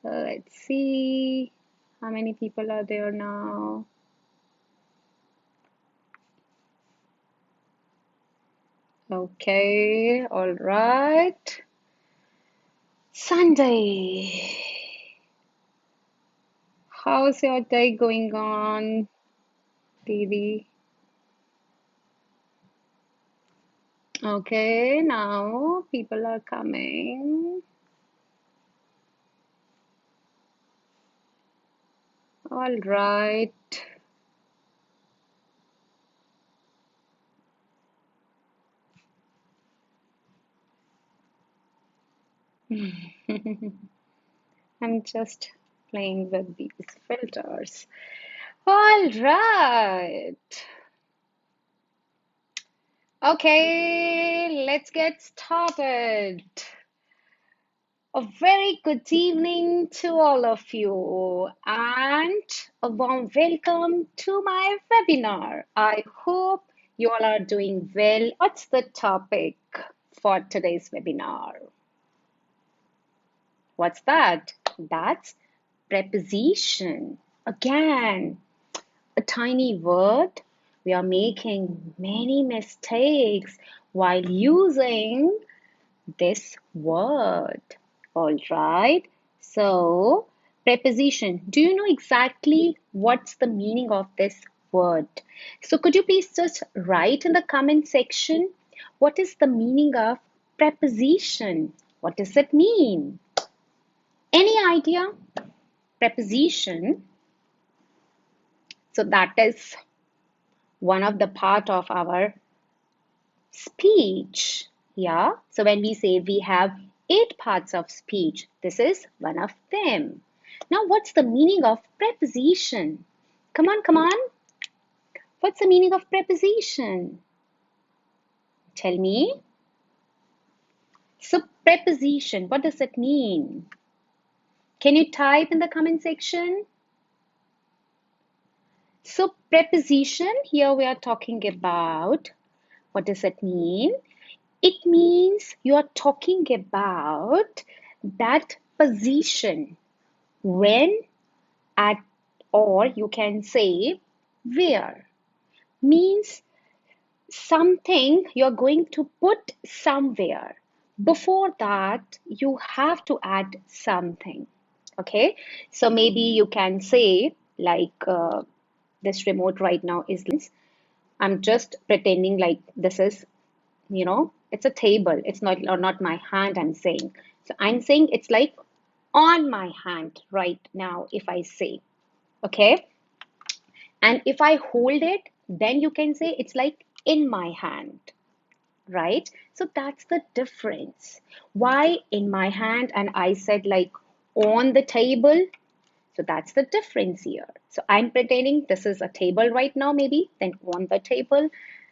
Let's see how many people are there now. Okay, all right. Sunday. How's your day going on, Didi? Okay, now people are coming. All right. I'm just playing with these filters. All right. Okay, let's get started. A very good evening to all of you and a warm welcome to my webinar. I hope you all are doing well. What's the topic for today's webinar? What's that? That's preposition. Again, a tiny word. We are making many mistakes while using this word. All right. So, preposition. Do you know exactly what's the meaning of this word? So, could you please just write in the comment section what is the meaning of preposition? What does it mean? Any idea? Preposition. So, that is one of the part of our speech. Yeah. So when we say we have 8 parts of speech, this is one of them. Now, what's the meaning of preposition? Come on, come on. What's the meaning of preposition? Tell me. So, preposition, what does it mean? Can you type in the comment section? So, preposition, here we are talking about what does it mean? It means you are talking about that position when, at, or you can say where. Means something you're going to put somewhere. Before that, you have to add something. Okay, so maybe you can say, like this remote right now is. I'm just pretending like this is, it's a table. It's not my hand, I'm saying. So I'm saying it's like on my hand right now, if I say, okay? And if I hold it, then you can say it's like in my hand, right? So that's the difference. Why in my hand and I said like on the table? So that's the difference here. So I'm pretending this is a table right now, maybe, then on the table.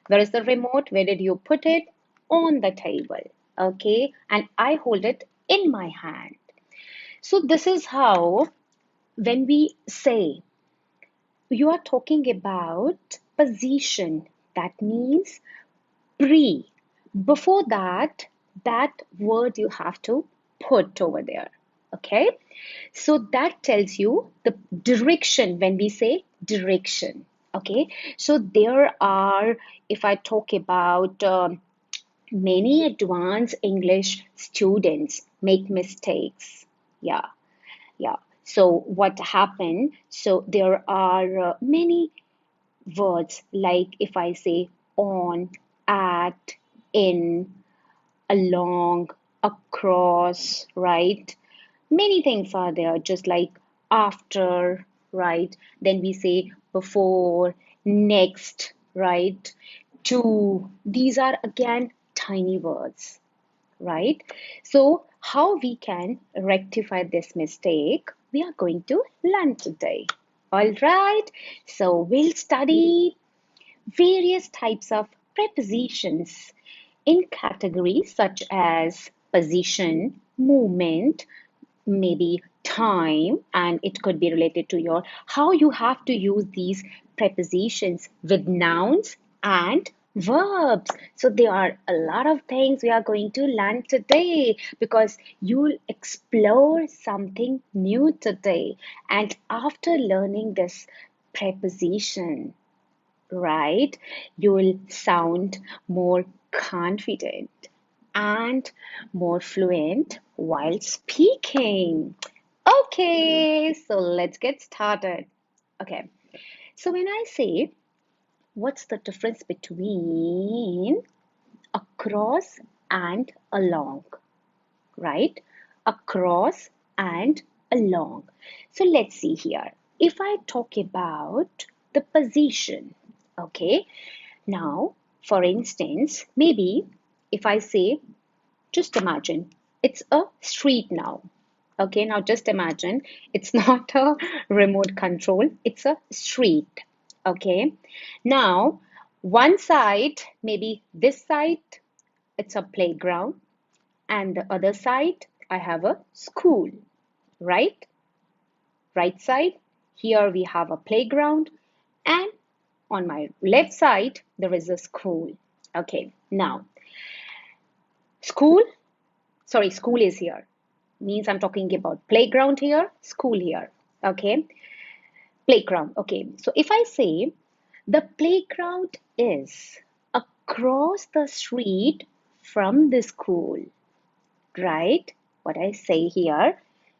Where is the remote? Where did you put it? On the table. Okay. And I hold it in my hand. So this is how, when we say you are talking about position, that means pre. Before that, that word you have to put over there. Okay. So that tells you the direction when we say direction. Okay. So there are, if I talk about many advanced English students make mistakes. Yeah. Yeah. So what happened? So there are many words like if I say on, at, in, along, across, right? Many things are there, just like after, right? Then we say before, next, right? To. These are again tiny words, right? So, how we can rectify this mistake, we are going to learn today. All right, so we'll study various types of prepositions in categories such as position, movement, maybe time, and it could be related to your how you have to use these prepositions with nouns and Verbs. So there are a lot of things we are going to learn today because you'll explore something new today. And after learning this preposition, right, you will sound more confident and more fluent while speaking. Okay, so let's get started. Okay, so when I say, what's the difference between across and along, right? Across and along. So let's see here. If I talk about the position, okay? Now, for instance, maybe if I say, just imagine it's a street now. Okay, now just imagine it's not a remote control, it's a street. Okay, now one side, maybe this side, it's a playground, and the other side, I have a school, right? Right side, here we have a playground, and on my left side, there is a school. Okay, now school, sorry, school is here. Means I'm talking about playground here, school here. Okay, playground. Okay, so if I say the playground is across the street from the school, right? What I say here,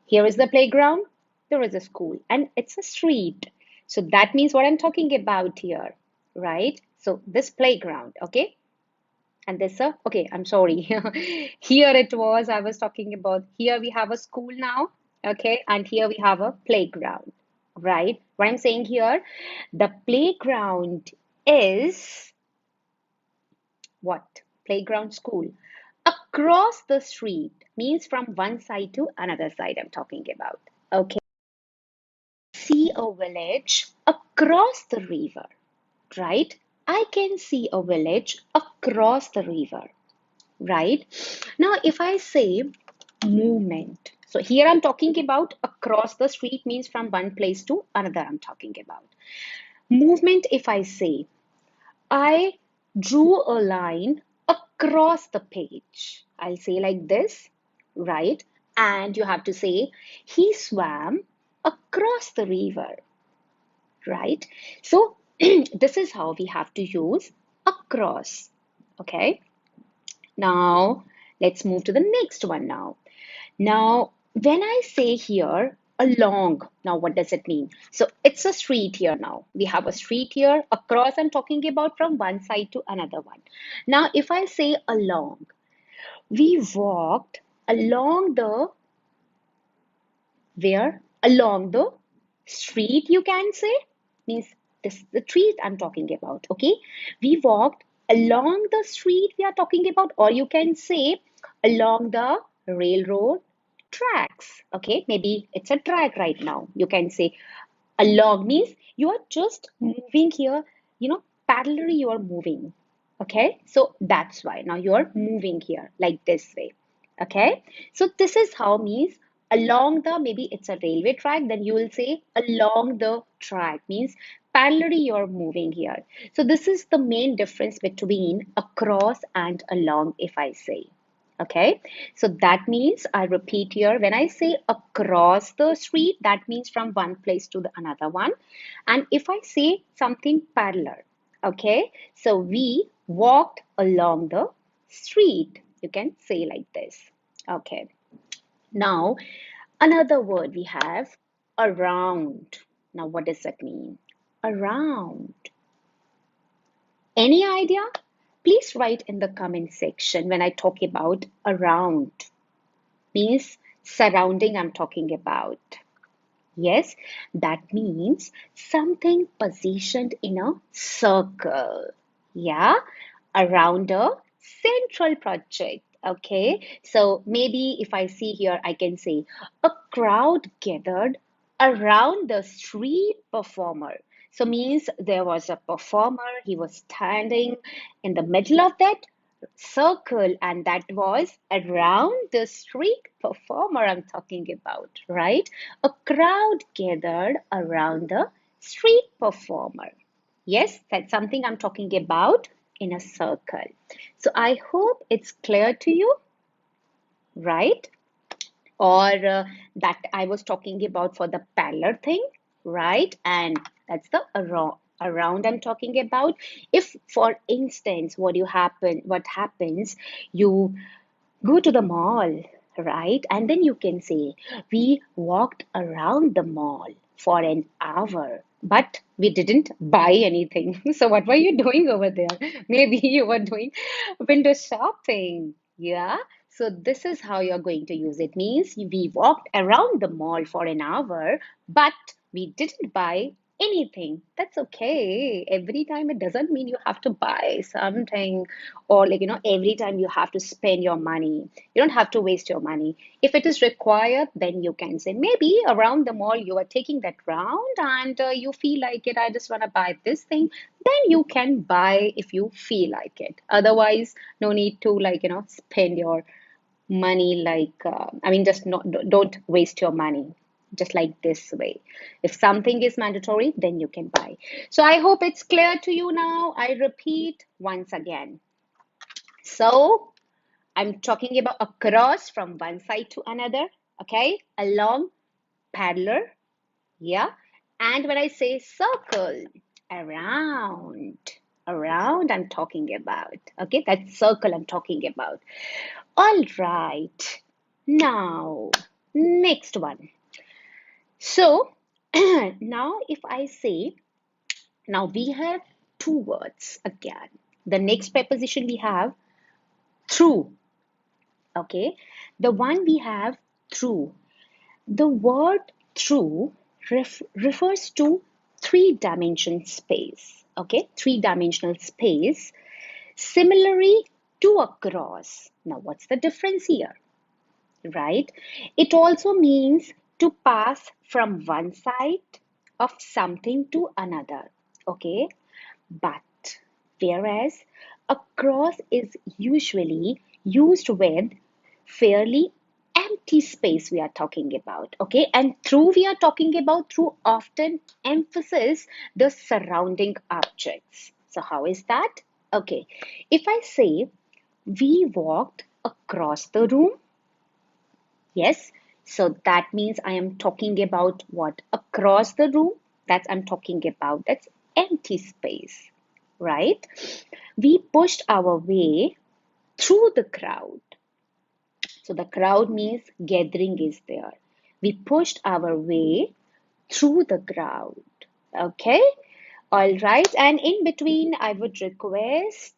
here is the playground, there is a school, and it's a street. So that means what I'm talking about here, right? So this playground, okay? And this, okay, I'm sorry. Here it was, I was talking about, here we have a school now, okay? And here we have a playground, right? What I'm saying here, the playground is what? Playground school. Across the street means from one side to another side, I'm talking about, okay? See a village across the river, right? I can see a village across the river, right? Now, if I say movement, so here I'm talking about across the street means from one place to another, I'm talking about. Movement, if I say, I drew a line across the page, I'll say like this, right? And you have to say, he swam across the river, right? So, this is how we have to use across, okay? Now, let's move to the next one now. Now, when I say here along, now what does it mean? So it's a street here now. We have a street here. Across, I'm talking about from one side to another one. Now, if I say along, we walked along the, where? Along the street, you can say. Means this the street I'm talking about, okay? We walked along the street we are talking about, or you can say along the railroad tracks, okay? Maybe it's a track right now. You can say along means you are just moving here, parallelly you are moving, okay? So that's why now you are moving here like this way, okay? So this is how means along the, maybe it's a railway track, then you will say along the track means parallelly you're moving here. So this is the main difference between across and along, if I say. Okay, so that means I repeat here, when I say across the street, that means from one place to the another one. And if I say something parallel, okay, so we walked along the street. You can say like this. Okay, now another word we have around. Now, what does that mean? Around. Any idea? Please write in the comment section when I talk about around. Means surrounding, I'm talking about. Yes, that means something positioned in a circle. Yeah, around a central project. Okay, so maybe if I see here, I can say a crowd gathered around the street performer. So means there was a performer, he was standing in the middle of that circle, and that was around the street performer I'm talking about, right? A crowd gathered around the street performer. Yes, that's something I'm talking about in a circle. So I hope it's clear to you, right? Or that I was talking about for the parallel thing, right? And that's the around I'm talking about. If, for instance, what happens, you go to the mall, right? And then you can say, we walked around the mall for an hour, but we didn't buy anything. So, what were you doing over there? Maybe you were doing window shopping. Yeah. So, this is how you're going to use it. Means we walked around the mall for an hour, but we didn't buy anything. That's okay. Every time it doesn't mean you have to buy something, or like every time you have to spend your money. You don't have to waste your money. If it is required, then you can say maybe around the mall you are taking that round, and you feel like it, I just want to buy this thing, then you can buy if you feel like it. Otherwise, no need to spend your money like I mean, just not, don't waste your money just like this way. If something is mandatory, then you can buy. So I hope it's clear to you now. I repeat once again. So I'm talking about across from one side to another, okay? Along, parallel, yeah. And when I say circle, around, around I'm talking about, okay? That circle I'm talking about. All right. Now, next one. So now if I say, now we have two words again. The next preposition we have through. Okay, the one we have through. The word through refers to three-dimensional space. Okay, three-dimensional space. Similarly to across. Now, what's the difference here? Right? It also means to pass from one side of something to another. Okay, but whereas across is usually used with fairly empty space we are talking about, okay, and through we are talking about through often emphasize the surrounding objects. So how is that? Okay, if I say we walked across the room, yes, so that means I am talking about what? Across the room. That's I'm talking about. That's empty space, right? We pushed our way through the crowd. So the crowd means gathering is there. We pushed our way through the crowd. Okay? All right, and in between, I would request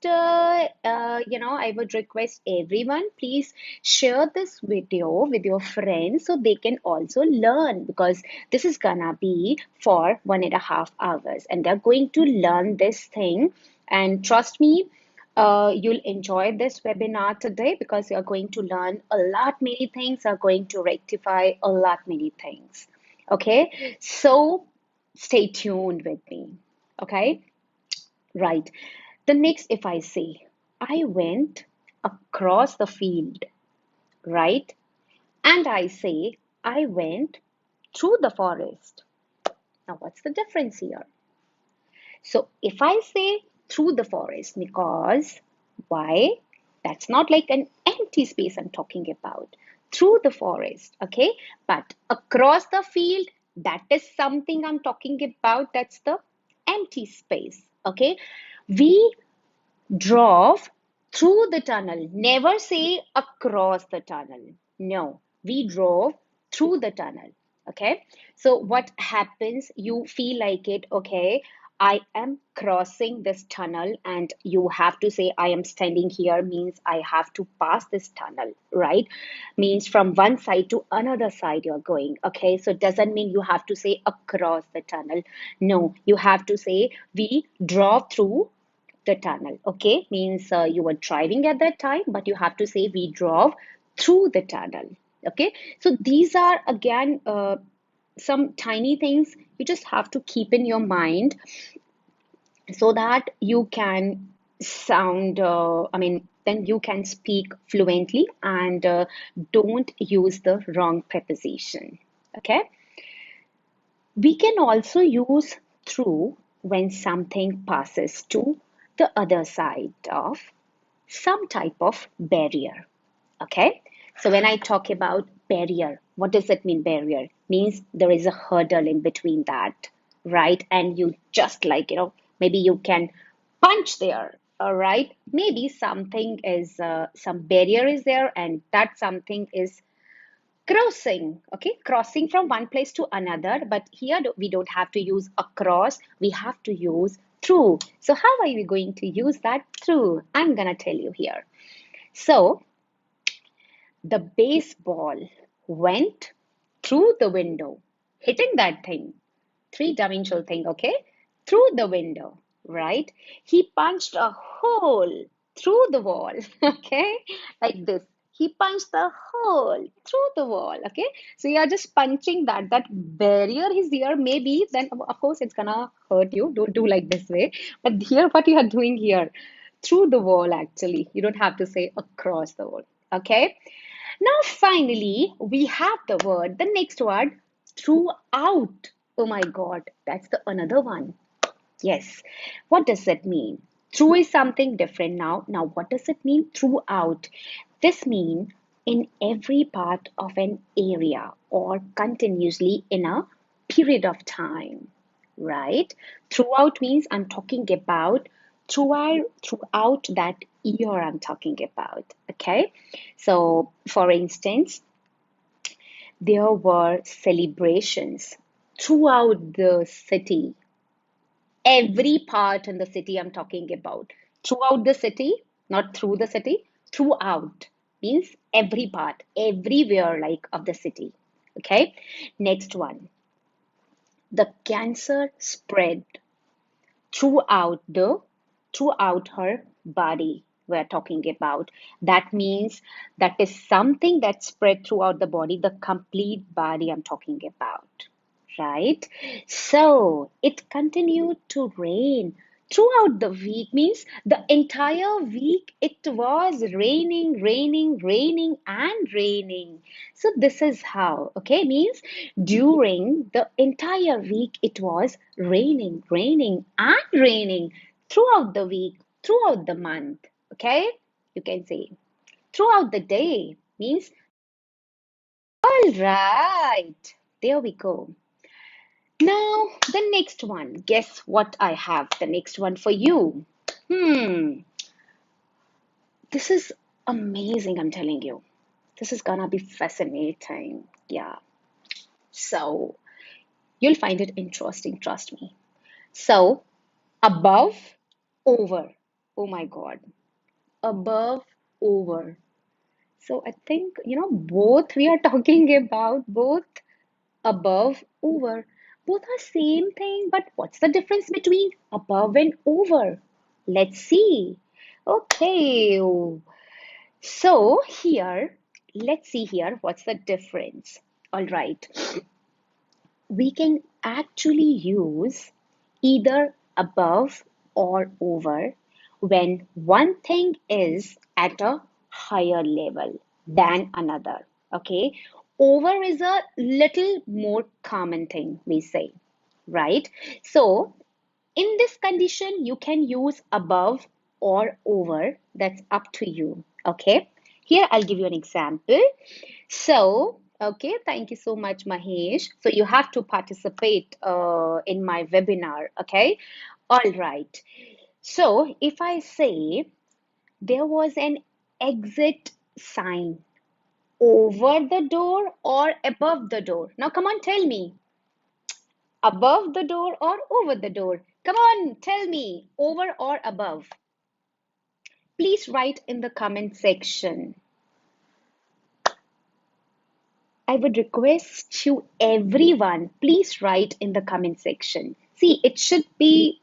everyone, please share this video with your friends so they can also learn, because this is gonna be for 1.5 hours and they're going to learn this thing. And trust me, you'll enjoy this webinar today because you're going to learn a lot many things, are going to rectify a lot many things. Okay, so stay tuned with me. Okay, right. The next, if I say, I went across the field, right? And I say, I went through the forest. Now, what's the difference here? So, if I say through the forest, because why? That's not like an empty space I'm talking about. Through the forest, okay? But across the field, that is something I'm talking about. That's the empty space, okay? We drove through the tunnel. Never say across the tunnel. No, we drove through the tunnel. Okay. So what happens? You feel like it, okay, I am crossing this tunnel, and you have to say I am standing here means I have to pass this tunnel, right? Means from one side to another side you're going. Okay. So it doesn't mean you have to say across the tunnel. No, you have to say we drove through the tunnel. Okay, means you were driving at that time, but you have to say we drove through the tunnel. Okay, so these are again some tiny things you just have to keep in your mind so that you can sound, then you can speak fluently and don't use the wrong preposition. Okay, we can also use through when something passes to the other side of some type of barrier. Okay, so when I talk about barrier, what does it mean? Barrier means there is a hurdle in between that, right? And you just like, maybe you can punch there, all right? Maybe something is, some barrier is there, and that something is crossing, okay? Crossing from one place to another, but here we don't have to use across, we have to use through. So, how are we going to use that through? I'm gonna tell you here. So, the baseball went through the window, hitting that thing, three-dimensional thing, okay? Through the window, right? He punched a hole through the wall, okay? Like this. He punched the hole through the wall, okay? So you are just punching that. That barrier is here, maybe, then of course it's gonna hurt you. Don't do like this way. But here, what you are doing here, through the wall, actually. You don't have to say across the wall, okay? Now, finally, we have the next word, throughout. Oh my God, that's the another one. Yes. What does that mean? Through is something different now. Now, what does it mean throughout? This means in every part of an area or continuously in a period of time, right? Throughout means I'm talking about throughout that year I'm talking about, okay? So, for instance, there were celebrations throughout the city, every part in the city I'm talking about. Throughout the city, not through the city, throughout means every part, everywhere like of the city. Okay, next one. The cancer spread throughout throughout her body. We're talking about that means that is something that spread throughout the body, the complete body I'm talking about, right? So it continued to rain throughout the week, means the entire week it was raining, raining, raining, and raining. So this is how, okay, means during the entire week it was raining, raining, and raining throughout the week, throughout the month, okay? You can say throughout the day means all right. There we go. Now, the next one. Guess what I have? The next one for you. Hmm, this is amazing, I'm telling you. This is gonna be fascinating. Yeah. So, you'll find it interesting, trust me. So, above, over. Oh my God. Above, over. So, I think, both we are talking about both above, over. Both are same thing, but what's the difference between above and over? Let's see. Okay, so here, let's see here, what's the difference? All right, we can actually use either above or over when one thing is at a higher level than another. Okay, over is a little more common thing we say, right? So in this condition, you can use above or over. That's up to you. Okay. Here, I'll give you an example. So, okay, thank you so much, Mahesh. So, you have to participate in my webinar. Okay. All right. So, if I say there was an exit sign over the door or above the door. Now, come on, tell me. Above the door or over the door? Come on, tell me, over or above? Please write in the comment section. I would request you, everyone, please write in the comment section. See, it should be,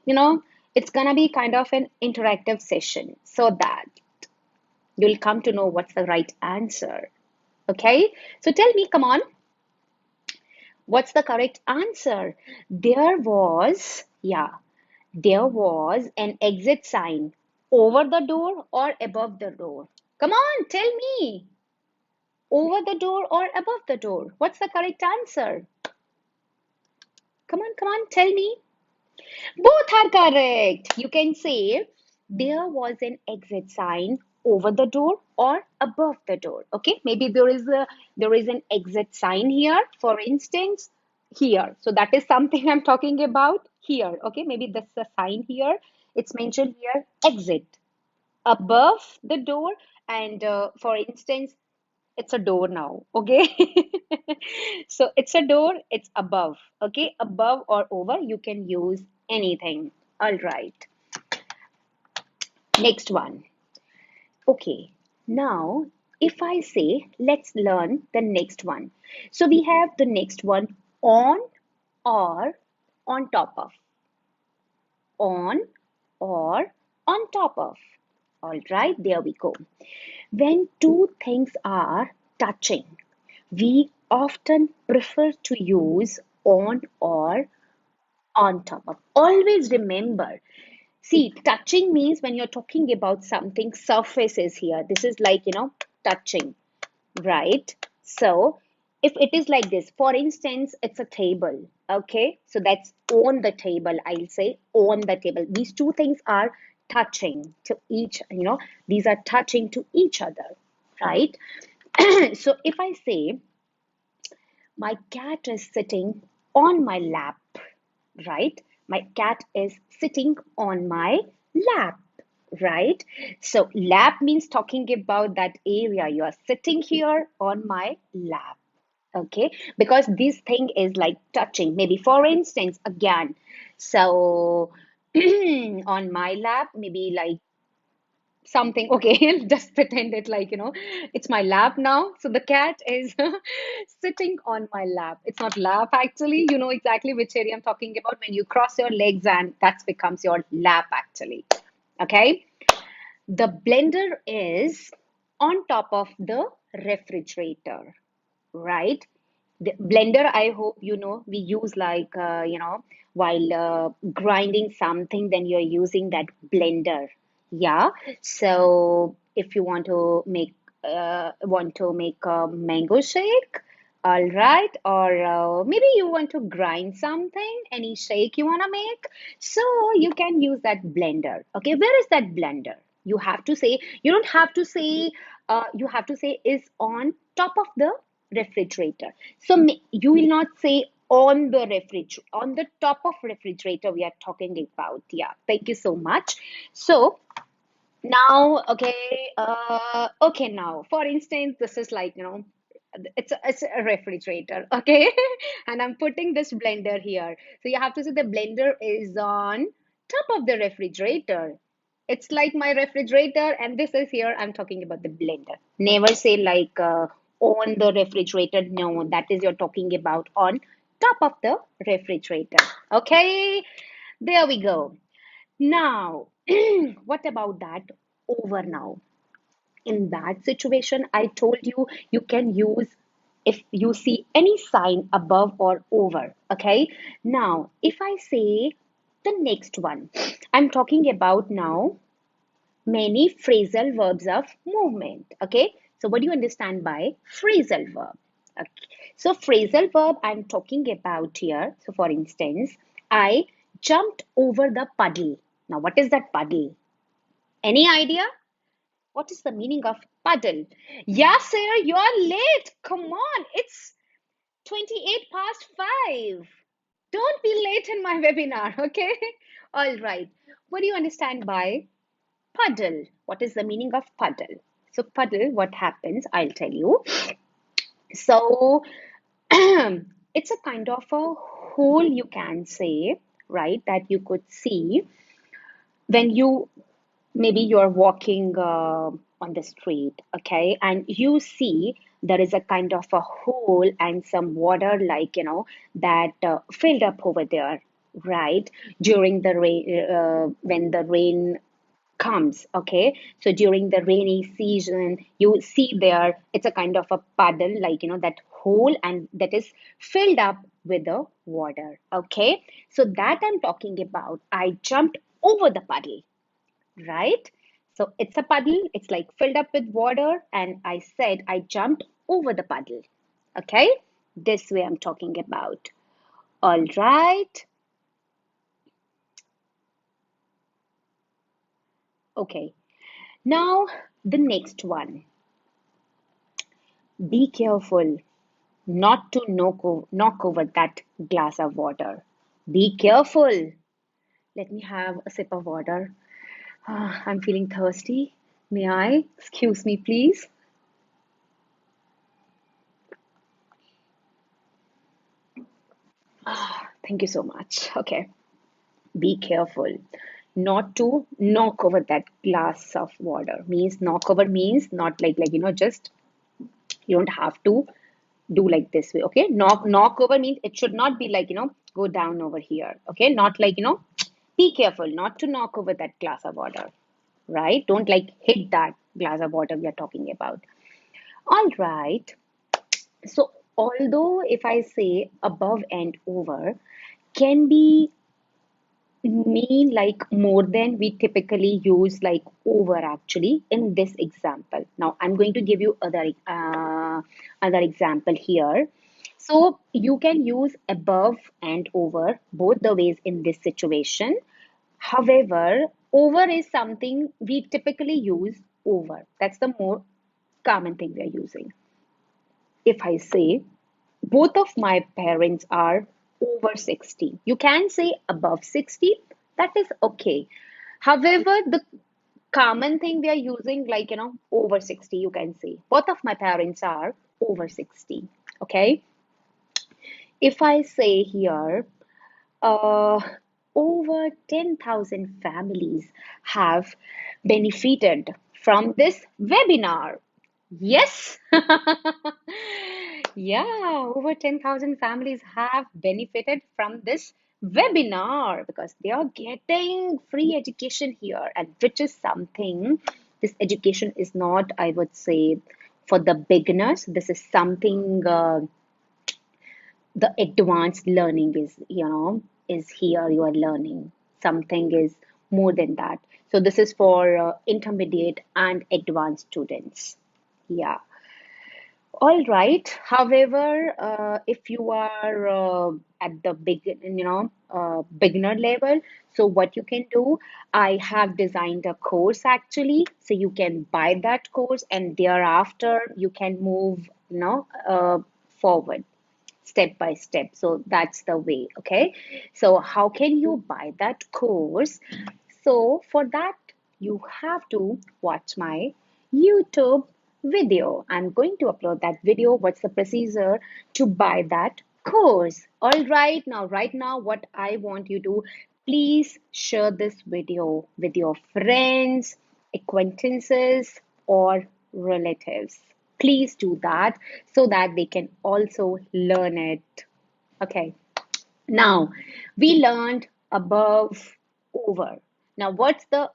it's gonna be kind of an interactive session so that you'll come to know what's the right answer. Okay? So tell me, come on, what's the correct answer? There was an exit sign over the door or above the door. Come on, tell me. Over the door or above the door? What's the correct answer? Come on, tell me. Both are correct. You can say there was an exit sign over the door or above the door. Okay, maybe there is an exit sign here, for instance, here. So that is something I'm talking about here. Okay, maybe that's a sign here. It's mentioned here, exit above the door, and for instance, it's a door now. Okay, so it's a door, it's above. Okay, above or over, you can use anything. All right, next one. Okay, now if I say let's learn the next one. So we have the next one, on or on top of, on or on top of. All right, there we go. When two things are touching, we often prefer to use on or on top of. Always remember, see, touching means when you're talking about something, surfaces here. This is like, touching, right? So if it is like this, for instance, it's a table. Okay, so that's on the table. I'll say on the table. These two things are touching to each, these are touching to each other, right? So if I say my cat is sitting on my lap, right? My cat is sitting on my lap, right? So lap means talking about that area. You are sitting here on my lap. Okay, because this thing is like touching. Maybe for instance, again, so on my lap, maybe like something. Okay, just pretend it like, it's my lap now. So the cat is sitting on my lap. It's not lap actually. You know exactly which area I'm talking about when you cross your legs, and that becomes your lap actually. Okay, the blender is on top of the refrigerator, right? The blender, I hope you know, we use like, while grinding something, then you're using that blender. Yeah. So if you want to make a mango shake, all right, or maybe you want to grind something, any shake you want to make, so you can use that blender. Okay, where is that blender? You have to say, you don't have to say, you have to say is on top of the refrigerator. So you will not say on the refrigerator, on the top of refrigerator we are talking about. Yeah, thank you so much. So now, okay, now, for instance, this is like, it's a refrigerator, okay? And I'm putting this blender here. So you have to say the blender is on top of the refrigerator. It's like my refrigerator, and this is here, I'm talking about the blender. Never say like on the refrigerator. No, that is you're talking about on top of the refrigerator. Okay, there we go. Now, what about that over now? In that situation, I told you you can use if you see any sign above or over. Okay. Now, if I say the next one, I'm talking about now many phrasal verbs of movement. Okay. So, what do you understand by phrasal verb? Okay. So, phrasal verb I'm talking about here. So, for instance, I jumped over the puddle. Now, what is that puddle? Any idea? What is the meaning of puddle? Yeah, sir, you're late. Come on, it's 28 past 5. Don't be late in my webinar, okay? All right. What do you understand by puddle? What is the meaning of puddle? So, puddle, what happens? I'll tell you. So, it's a kind of a hole, you can say, right? That you could see when you maybe you're walking on the street, okay, and you see there is a kind of a hole and some water, like, that filled up over there, right? During the rain, when the rain comes, okay, so during the rainy season, you see there it's a kind of a puddle, like, that hole, and that is filled up with the water. Okay, so that I'm talking about, I jumped over the puddle, right? So it's a puddle, it's like filled up with water, and I said I jumped over the puddle. Okay, this way I'm talking about. All right. Okay. Now, the next one. Be careful not to knock over that glass of water. Be careful. Let me have a sip of water. I'm feeling thirsty. May I? Excuse me, please. Thank you so much. Okay. Be careful not to knock over that glass of water. Means knock over means not like just you don't have to do like this way. Okay. Knock over means it should not be like go down over here. Okay. Not like be careful not to knock over that glass of water. Right? Don't like hit that glass of water we are talking about. All right. So, although if I say above and over can be mean like more than, we typically use like over actually in this example. Now, I'm going to give you other example here. So, you can use above and over both the ways in this situation. However, over is something we typically use over. That's the more common thing we are using. If I say both of my parents are over 60, you can say above 60, that is okay. However, the common thing we are using, like over 60, you can say both of my parents are over 60. Okay. If I say here, uh, over 10,000 families have benefited from this webinar. Yes. Yeah, over 10,000 families have benefited from this webinar because they are getting free education here, and which is something, this education is not, I would say, for the beginners. This is something, the advanced learning is here. You are learning something is more than that. So this is for intermediate and advanced students. Yeah. All right. However, if you are at the beginner level, so what you can do, I have designed a course actually, so you can buy that course, and thereafter you can move forward step by step. So that's the way. Okay. So how can you buy that course? So for that, you have to watch my YouTube video. I'm going to upload that video. What's the procedure to buy that course? All right. Now, right now, what I want you to, please share this video with your friends, acquaintances, or relatives. Please do that so that they can also learn it. Okay. Now, we learned above, over. Now, what's the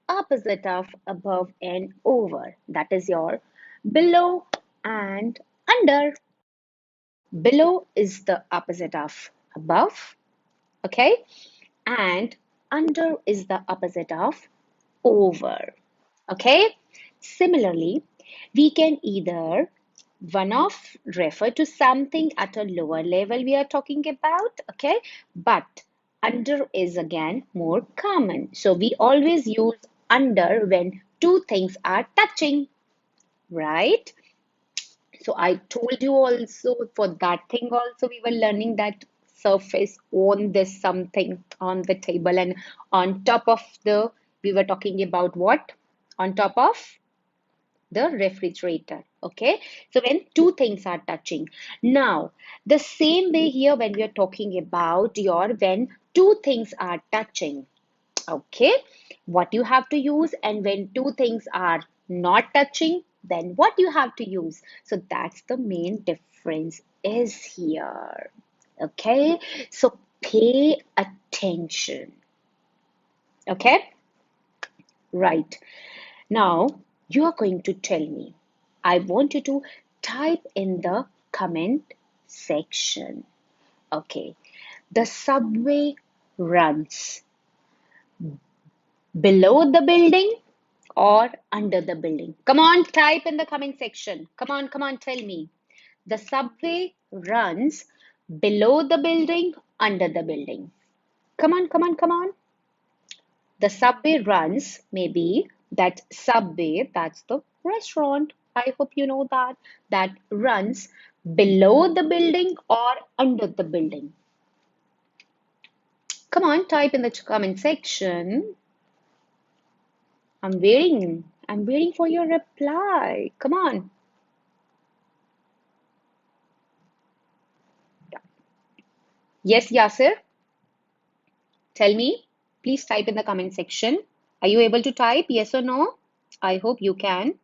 opposite of above and over? That is your below and under. Below is the opposite of above, okay? And under is the opposite of over, okay? Similarly, we can either one of refer to something at a lower level we are talking about, okay? But under is again more common. So we always use under when two things are touching, right? So I told you also for that thing also we were learning that surface on this something on the table, and on top of the, we were talking about what? On top of the refrigerator. Okay. So when two things are touching. Now, the same way here when we are talking about your when two things are touching. Okay. What you have to use, and when two things are not touching, then what you have to use. So that's the main difference is here. Okay. So pay attention. Okay. Right. Now, you are going to tell me. I want you to type in the comment section. Okay. The subway runs below the building or under the building? Come on, type in the comment section. Come on, tell me. The subway runs below the building, under the building. Come on, come on, come on. The subway runs, maybe that subway, that's the restaurant. I hope you know that. That runs below the building or under the building. Come on, type in the comment section. I'm waiting. I'm waiting for your reply. Come on. Yes, Yasir, tell me. Please type in the comment section. Are you able to type yes or no? I hope you can.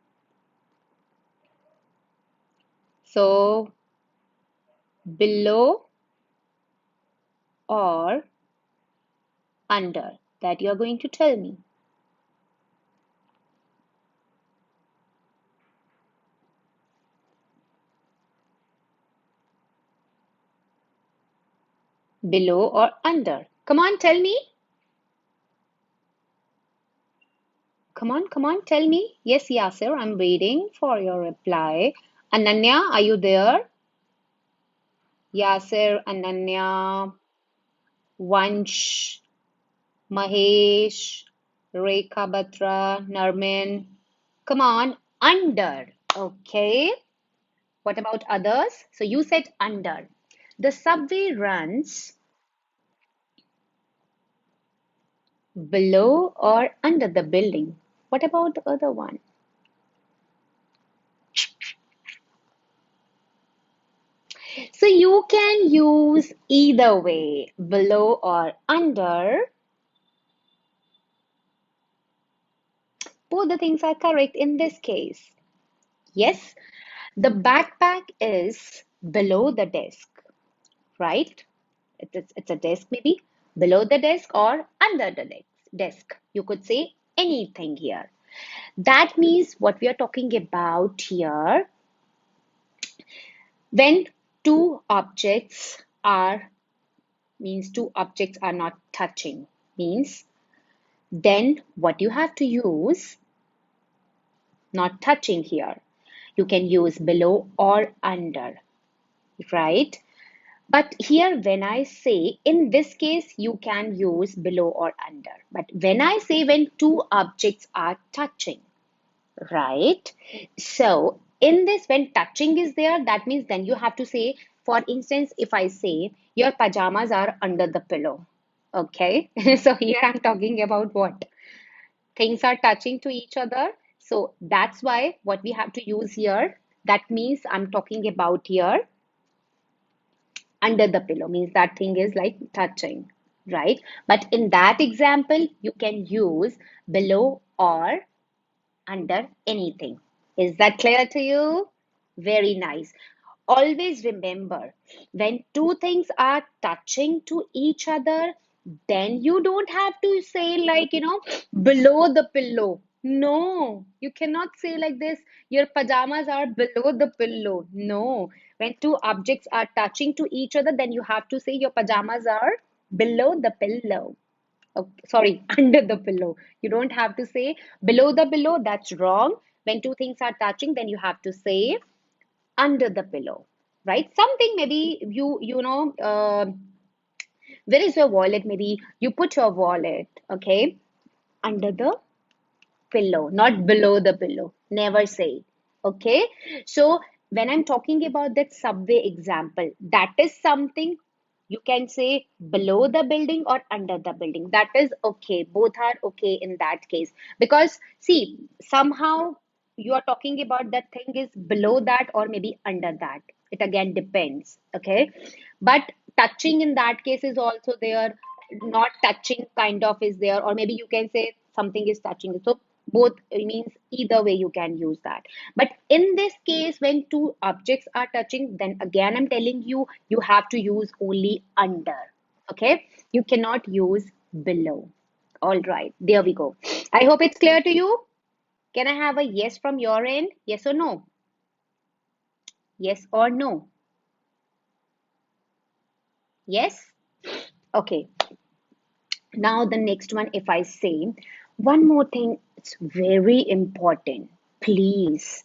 So, below or under, that you're going to tell me. Below or under? Come on, tell me. Come on, tell me. Yes, Yasir, I'm waiting for your reply. Ananya, are you there? Yasir, Ananya, Vansh, Mahesh, Rekha Batra, Narmin. Come on, under. Okay. What about others? So you said under. The subway runs below or under the building. What about the other one? So you can use either way, below or under. Both the things are correct in this case. Yes, the backpack is below the desk, right? It's a desk maybe, below the desk or under the desk. You could say anything here. That means what we are talking about here, when two objects are, means two objects are not touching, means then what you have to use, not touching here. You can use below or under, right? But here, when I say, in this case, you can use below or under. But when I say when two objects are touching, right? So in this, when touching is there, that means then you have to say, for instance, if I say your pajamas are under the pillow, okay? So here I'm talking about what? Things are touching to each other. So that's why what we have to use here, that means I'm talking about here under the pillow, means that thing is like touching, right? But in that example, you can use below or under anything. Is that clear to you? Very nice. Always remember, when two things are touching to each other, then you don't have to say like, below the pillow. No, you cannot say like this, your pajamas are below the pillow. No, when two objects are touching to each other, then you have to say your pajamas are below the pillow. Okay, sorry, under the pillow. You don't have to say below the pillow. That's wrong. When two things are touching, then you have to say under the pillow, right? Something maybe where is your wallet? Maybe you put your wallet, okay, under the pillow, not below the pillow. Never say. Okay. So when I'm talking about that subway example, that is something you can say below the building or under the building. That is okay. Both are okay in that case. Because see, somehow you are talking about that thing is below that or maybe under that. It again depends. Okay. But touching in that case is also there. Not touching kind of is there, or maybe you can say something is touching. So both means either way you can use that. But in this case, when two objects are touching, then again I'm telling you, you have to use only under. Okay, you cannot use below. All right, there we go. I hope it's clear to you. Can I have a yes from your end? Yes or no? Yes or no? Yes. Okay, now the next one, if I say one more thing, it's very important. Please,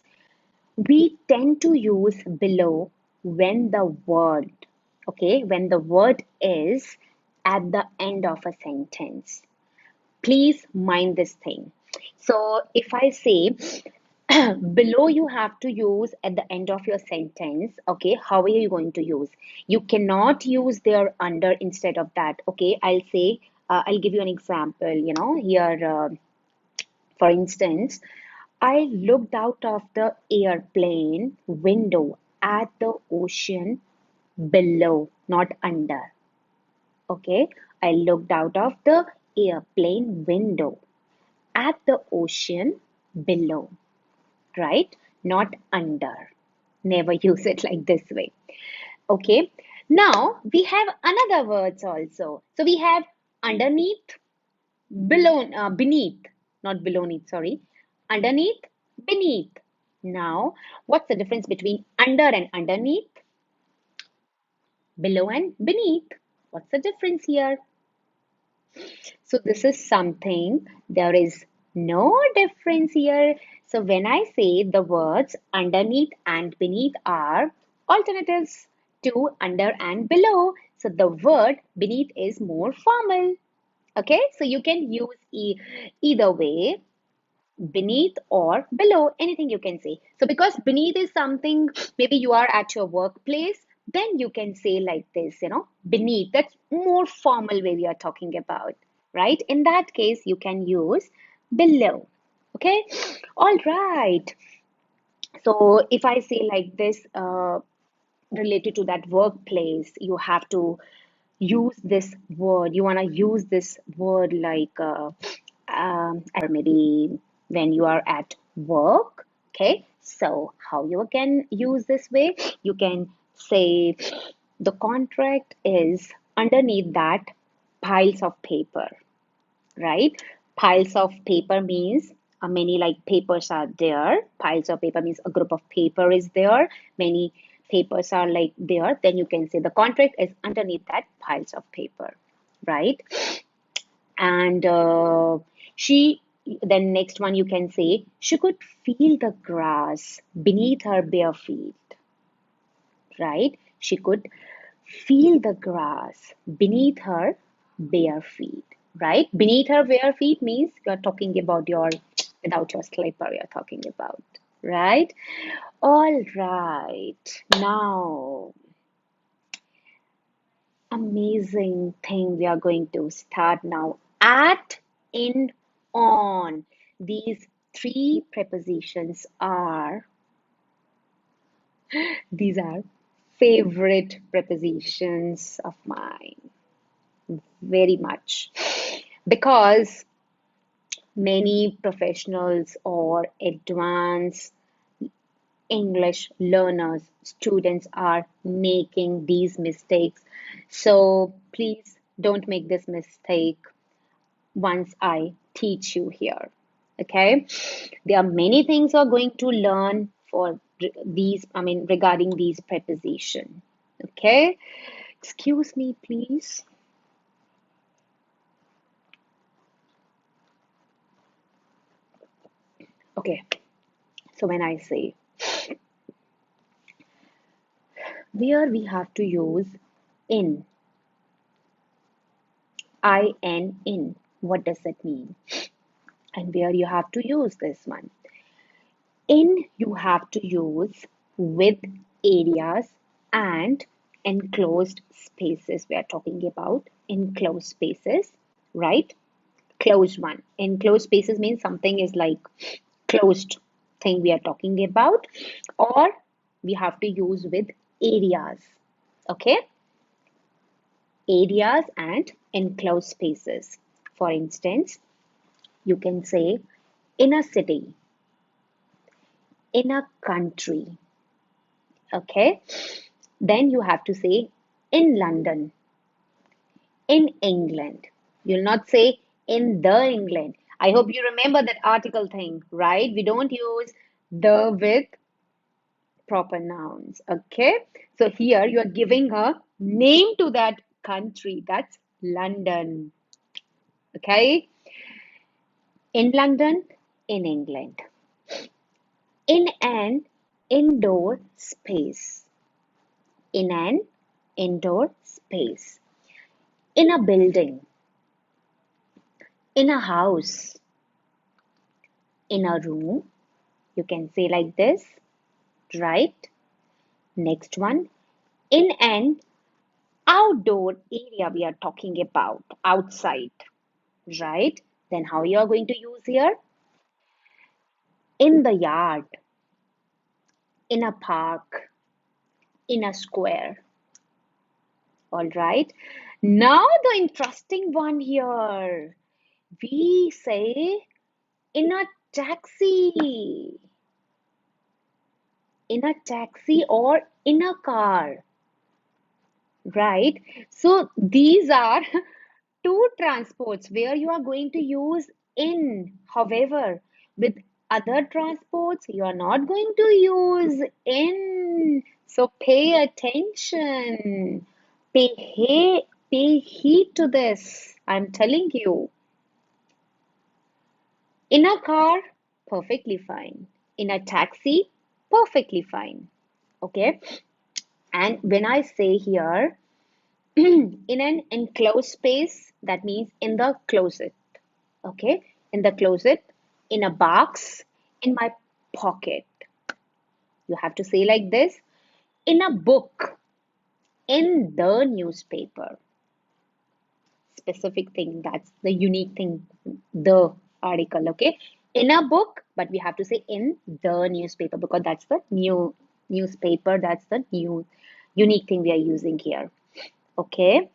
we tend to use below when the word, okay, when the word is at the end of a sentence. Please mind this thing. So if I say below, you have to use at the end of your sentence. Okay, how are you going to use? You cannot use there under instead of that. Okay, I'll say, I'll give you an example. Here, for instance, I looked out of the airplane window at the ocean below, not under. Okay, I looked out of the airplane window at the ocean below, right? Not under. Never use it like this way. Okay, now we have another words also. So we have underneath, below, beneath, not below-neath, sorry. Underneath, beneath. Now, what's the difference between under and underneath? Below and beneath. What's the difference here? So this is something, there is no difference here. So when I say the words underneath and beneath are alternatives to under and below. So the word beneath is more formal. Okay, so you can use either way, beneath or below, anything you can say. So because beneath is something, maybe you are at your workplace, then you can say like this, beneath. That's more formal way we are talking about, right? In that case, you can use below. Okay, all right. So if I say like this, related to that workplace, you have to use this word. You want to use this word like maybe when you are at work. Okay, so how you can use this way? You can say the contract is underneath that piles of paper, right? Piles of paper means many like papers are there. Piles of paper means a group of paper is there. Many papers are like there. Then you can say the contract is underneath that piles of paper, right? And she, then next one you can say she could feel the grass beneath her bare feet, right? She could feel the grass beneath her bare feet, right? Beneath her bare feet means you're talking about your, without your slipper, you're talking about, right? All right. Now, amazing thing we are going to start now. At, in, on. These three prepositions are, these are favorite prepositions of mine, very much, because many professionals or advanced English learners, students are making these mistakes. So please don't make this mistake once I teach you here. Okay, there are many things you're going to learn for these, regarding these preposition. Okay, excuse me, please. Okay, so when I say where we have to use in, in, what does that mean? And where you have to use this one. In, you have to use with areas and enclosed spaces. We are talking about enclosed spaces, right? Closed one. Enclosed spaces means something is like closed thing we are talking about, or we have to use with areas. Okay, areas and enclosed spaces. For instance, you can say in a city, in a country. Okay, then you have to say in London, in England. You'll not say in the England. I hope you remember that article thing, right? We don't use the with proper nouns. Okay, so here you are giving a name to that country. That's London. Okay, in London, in England, in an indoor space, in an indoor space, in a building, In a house, in a room, you can say like this, right? Next one, in an outdoor area we are talking about, outside, right? Then how you are going to use here? In the yard, in a park, in a square. All right. Now the interesting one here. We say in a taxi, in a taxi or in a car, right? So these are two transports where you are going to use in. However, with other transports, you are not going to use in. So pay attention. Pay heed to this. I'm telling you. In a car, perfectly fine. In a taxi, perfectly fine. Okay. And when I say here, in an enclosed space, that means in the closet. Okay. In the closet, in a box, in my pocket. You have to say like this, in a book, in the newspaper. Specific thing, that's the unique thing, the article, okay? In a book, but we have to say in the newspaper because that's the new newspaper, that's the new unique thing we are using here, okay?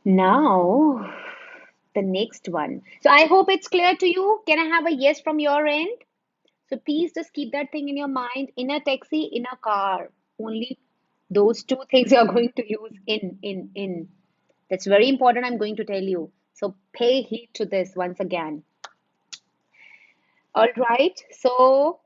Now, the next one. So I hope it's clear to you. Can I have a yes from your end? So please just keep that thing in your mind. In a taxi, in a car. Only those two things you are going to use in. That's very important, I'm going to tell you. So pay heed to this once again. All right. So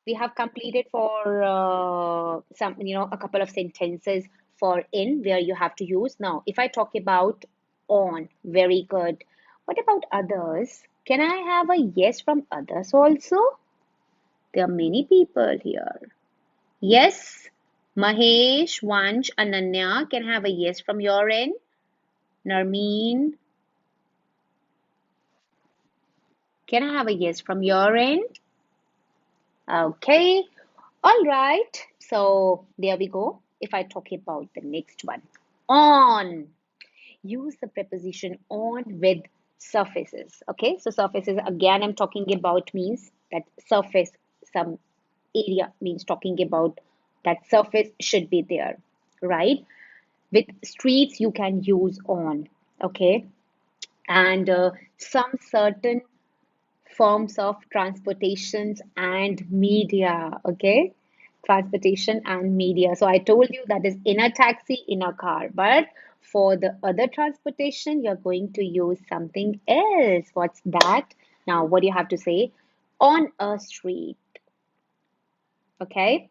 we have completed for a couple of sentences for in where you have to use. Now, if I talk about on, very good. What about others? Can I have a yes from others also? There are many people here. Yes, Mahesh, Vansh, Ananya, can I have a yes from your end? Narmeen, can I have a yes from your end? Okay, all right. So there we go. If I talk about the next one, on, use the preposition on with surfaces. Okay, so surfaces again, I'm talking about means that surface, some area means talking about that surface should be there, right? With streets, you can use on, okay? And some certain forms of transportations and media, okay? Transportation and media. So I told you that is in a taxi, in a car, but for the other transportation, you're going to use something else. What's that? Now, what do you have to say? On a street, okay?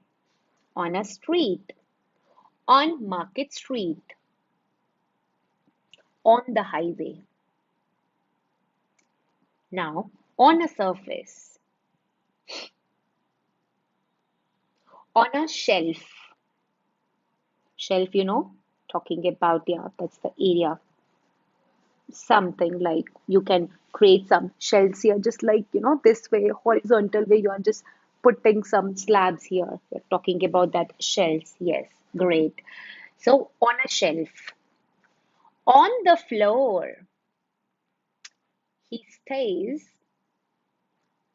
On a street, on Market Street, on the highway. Now, on a surface, on a shelf, shelf, talking about, yeah, that's the area. Something like you can create some shelves here, just like, this way, horizontal way, you are just putting some slabs here. We're talking about that shelves. Yes, great. So, on a shelf, on the floor, he stays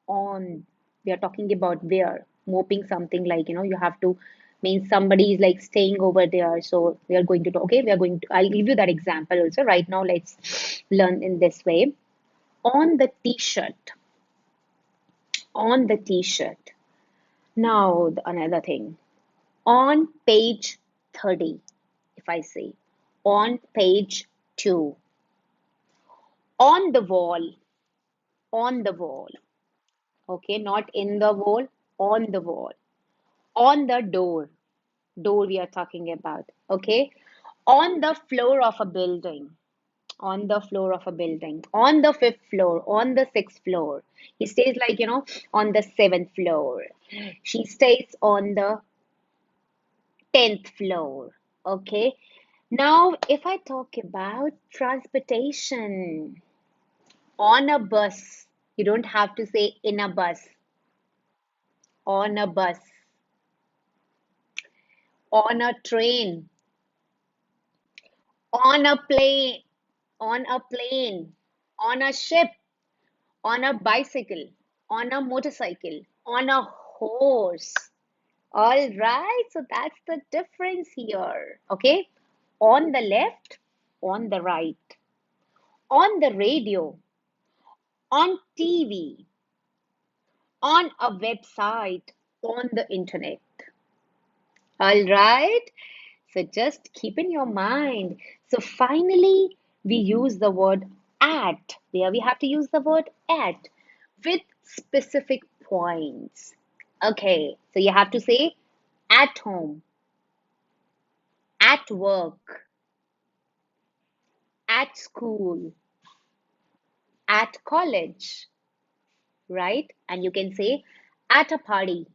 on, we are talking about where, moping something like, you have to mean somebody is like staying over there. So we are going to talk, okay, we are going to, I'll give you that example also. Right now, let's learn in this way. On the t-shirt, on the t-shirt. Now, another thing. On page 30, if I say, on page 2, on the wall, on the wall. Okay, not in the wall, on the wall. On the door, door we are talking about, okay? On the floor of a building, on the floor of a building, on the fifth floor, on the sixth floor. He stays like, on the seventh floor. She stays on the 10th floor, okay? Now, if I talk about transportation, On a bus. You don't have to say in a bus. On a bus. On a train. On a plane. On a plane. On a ship. On a bicycle. On a motorcycle. On a horse. All right, so that's the difference here. Okay, on the left, on the right, on the radio, on TV, on a website, on the internet. All right, so just keep in your mind. So finally, we use the word at. There we have to use the word at with specific points. Okay, so you have to say at home, at work, at school, at college, right? And you can say at a party,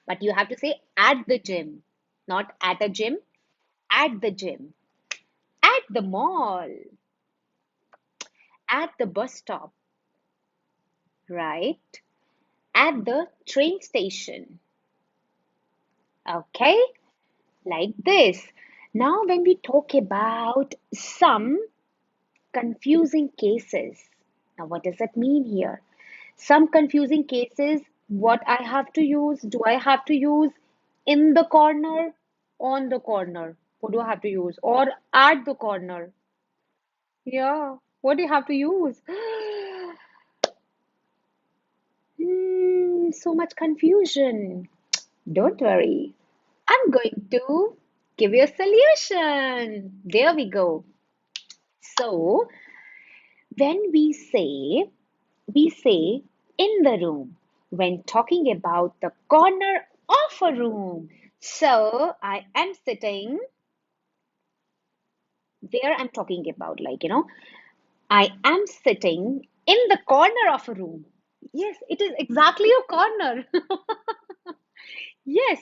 but you have to say at the gym, not at a gym, at the gym, at the mall, at the bus stop, right? At the train station, okay? Like this. Now, when we talk about some confusing cases, now what does that mean here? Some confusing cases, what I have to use, do I have to use in the corner, on the corner? What do I have to use? Or at the corner? Yeah, what do you have to use? So much confusion. Don't worry. I'm going to give you a solution. There we go. So, when we say in the room when talking about the corner of a room. So I am sitting where I'm talking about, I am sitting in the corner of a room. Yes, it is exactly a corner. Yes,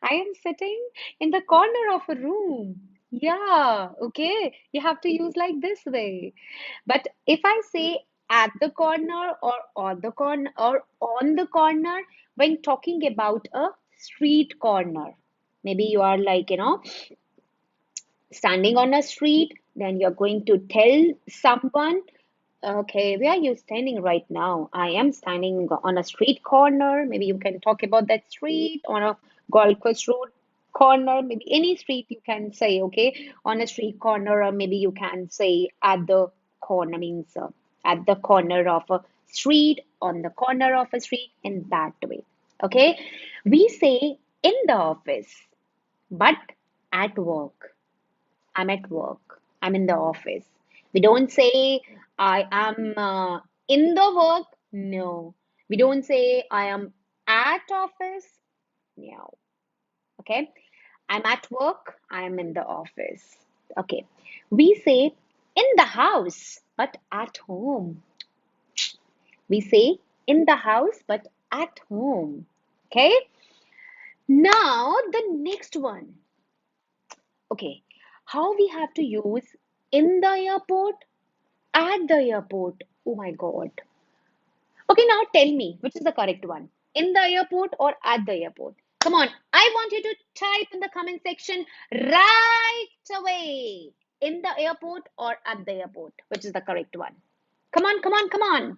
I am sitting in the corner of a room. Yeah, okay. You have to use like this way. But if I say at the corner or on the corner or on the corner when talking about a street corner, maybe you are standing on a street, then you're going to tell someone, okay, where are you standing right now? I am standing on a street corner. Maybe you can talk about that street on a Gold Coast Road corner, maybe any street you can say, okay, on a street corner, or maybe you can say at the corner, means at the corner of a street, on the corner of a street, in that way. Okay, we say in the office, but at work. I'm at work. I'm in the office. We don't say I am in the work. No. We don't say I am at office. No. Okay. I'm at work. I am in the office. Okay. We say in the house, but at home. We say in the house, but at home. Okay. Now the next one. Okay. How we have to use in the airport, at the airport. Oh my God. Okay, now tell me which is the correct one. In the airport or at the airport? Come on. I want you to type in the comment section right away. In the airport or at the airport? Which is the correct one? Come on, come on, come on.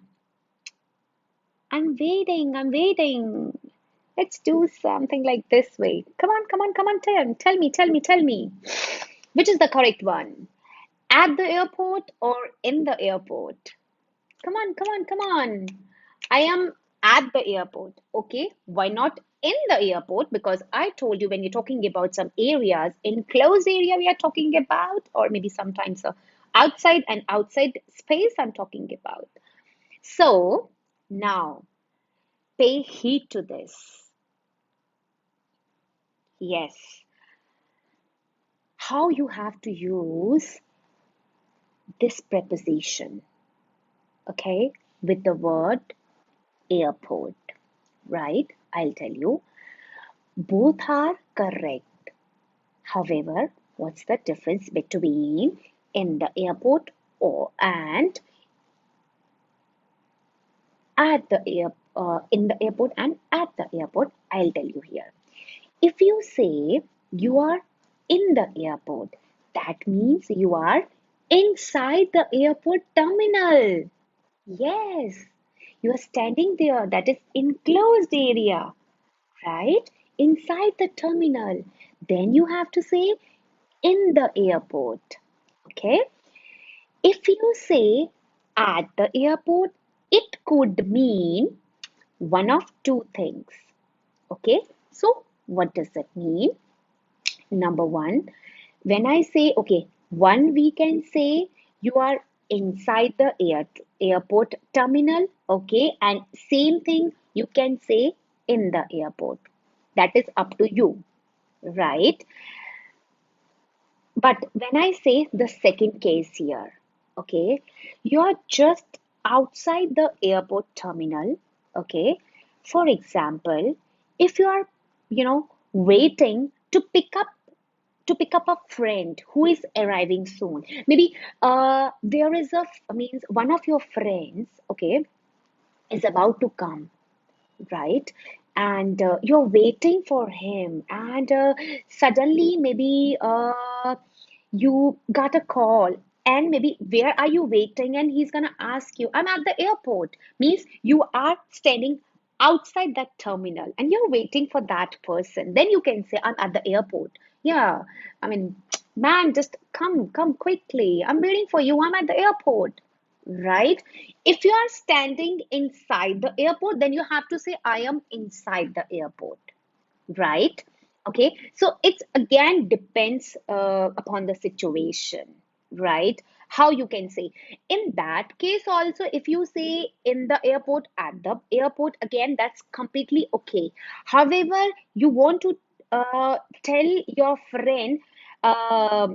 I'm waiting. I'm waiting. Let's do something like this way. Come on, come on, come on. Tell me, tell me, tell me. Which is the correct one? At the airport or in the airport? Come on, come on, come on. I am at the airport. Okay, why not in the airport? Because I told you when you're talking about some areas, enclosed area we are talking about, or maybe sometimes outside and outside space I'm talking about. So now pay heed to this. Yes, how you have to use this preposition, okay, with the word airport, right? I'll tell you. Both are correct. However, what's the difference between in the airport or and at the in the airport and at the airport, I'll tell you here. If you say you are in the airport, that means you are inside the airport terminal. Yes, you are standing there, that is enclosed area, right? Inside the terminal. Then you have to say in the airport. Okay? If you say at the airport, it could mean one of two things. Okay? So, what does that mean? Number one, when I say, okay, one, we can say you are inside the airport terminal, okay, and same thing you can say in the airport. That is up to you, right? But when I say the second case here, okay, you're just outside the airport terminal, okay. For example, if you are, waiting to pick up a friend who is arriving soon. Maybe there is means one of your friends, okay, is about to come, right? And you're waiting for him, and suddenly maybe you got a call, and maybe where are you waiting, and he's gonna ask you, I'm at the airport. Means you are standing outside that terminal and you're waiting for that person. Then you can say, I'm at the airport. Yeah, I mean, man, just come quickly, I'm waiting for you, I'm at the airport, right? If you are standing inside the airport, then you have to say, I am inside the airport, right? Okay, so it's again depends upon the situation, right? How you can say. In that case, also, if you say in the airport, at the airport, again, that's completely okay. However, you want to tell your friend,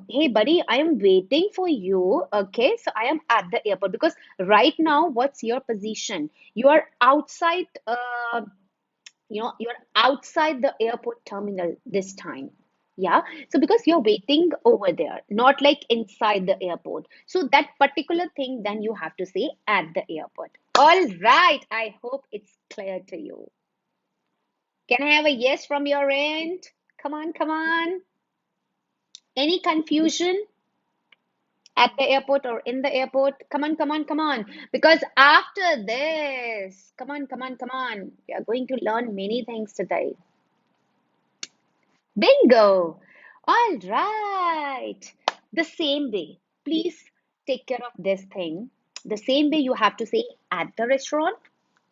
hey buddy, I am waiting for you. Okay, so I am at the airport, because right now, what's your position? You are outside. You're outside the airport terminal this time. Yeah, so because you're waiting over there, not like inside the airport, so that particular thing, then you have to say at the airport. All right, I hope it's clear to you. Can I have a yes from your end? Come on, come on. Any confusion at the airport or in the airport? Come on, come on, come on, because after this, come on, come on, come on, we are going to learn many things today. Bingo! All right. The same way. Please take care of this thing. The same way you have to say at the restaurant,